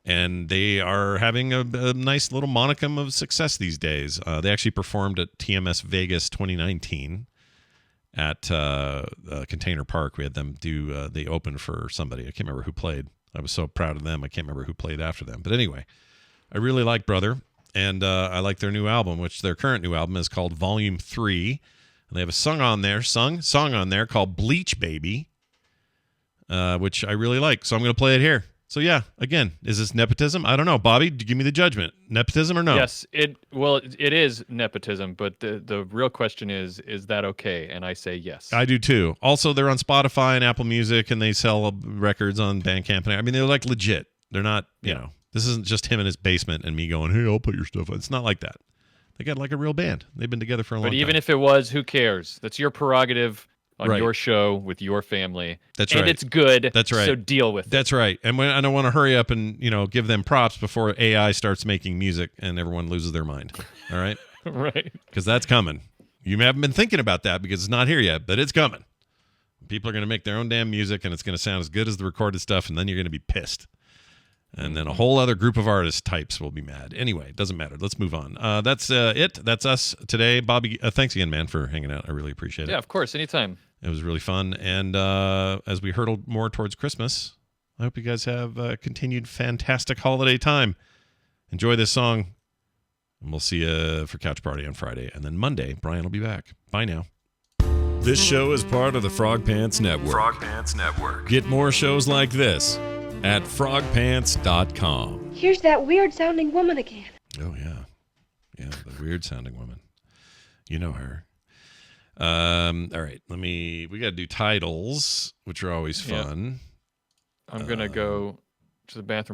And they are having a nice little monicum of success these days. They actually performed at TMS Vegas 2019 at Container Park. We had them do, they opened for somebody. I can't remember who played. I was so proud of them. I can't remember who played after them. But anyway, I really like Brother. And I like their new album, which their current new album is called Volume 3. And they have a song on there called Bleach Baby, which I really like. So I'm going to play it here. So yeah, again, is this nepotism? I don't know. Bobby, give me the judgment. Nepotism or no? Yes, it is nepotism, but the real question is that okay? And I say yes. I do too. Also, they're on Spotify and Apple Music, and they sell records on Bandcamp. I mean, they're like legit. They're not, you know, this isn't just him in his basement and me going, hey, I'll put your stuff on. It's not like that. They got like a real band. They've been together for a long time. But even if it was, who cares? That's your prerogative. On your show with your family. That's right. And it's good. That's right. So deal with it. That's right. And I don't want to hurry up and, give them props before AI starts making music and everyone loses their mind. All right? Right. Because that's coming. You haven't been thinking about that because it's not here yet, but it's coming. People are going to make their own damn music and it's going to sound as good as the recorded stuff, and then you're going to be pissed. And then a whole other group of artist types will be mad. Anyway, it doesn't matter. Let's move on. That's it. That's us today. Bobby, thanks again, man, for hanging out. I really appreciate it. Yeah, of course. Anytime. It was really fun. And as we hurtle more towards Christmas, I hope you guys have a continued fantastic holiday time. Enjoy this song. And we'll see you for Couch Party on Friday. And then Monday, Brian will be back. Bye now. This show is part of the Frog Pants Network. Frog Pants Network. Get more shows like this at frogpants.com. Here's that weird-sounding woman again. Oh, yeah. Yeah, the weird-sounding woman. You know her. All right. We got to do titles, which are always fun. I'm going to go to the bathroom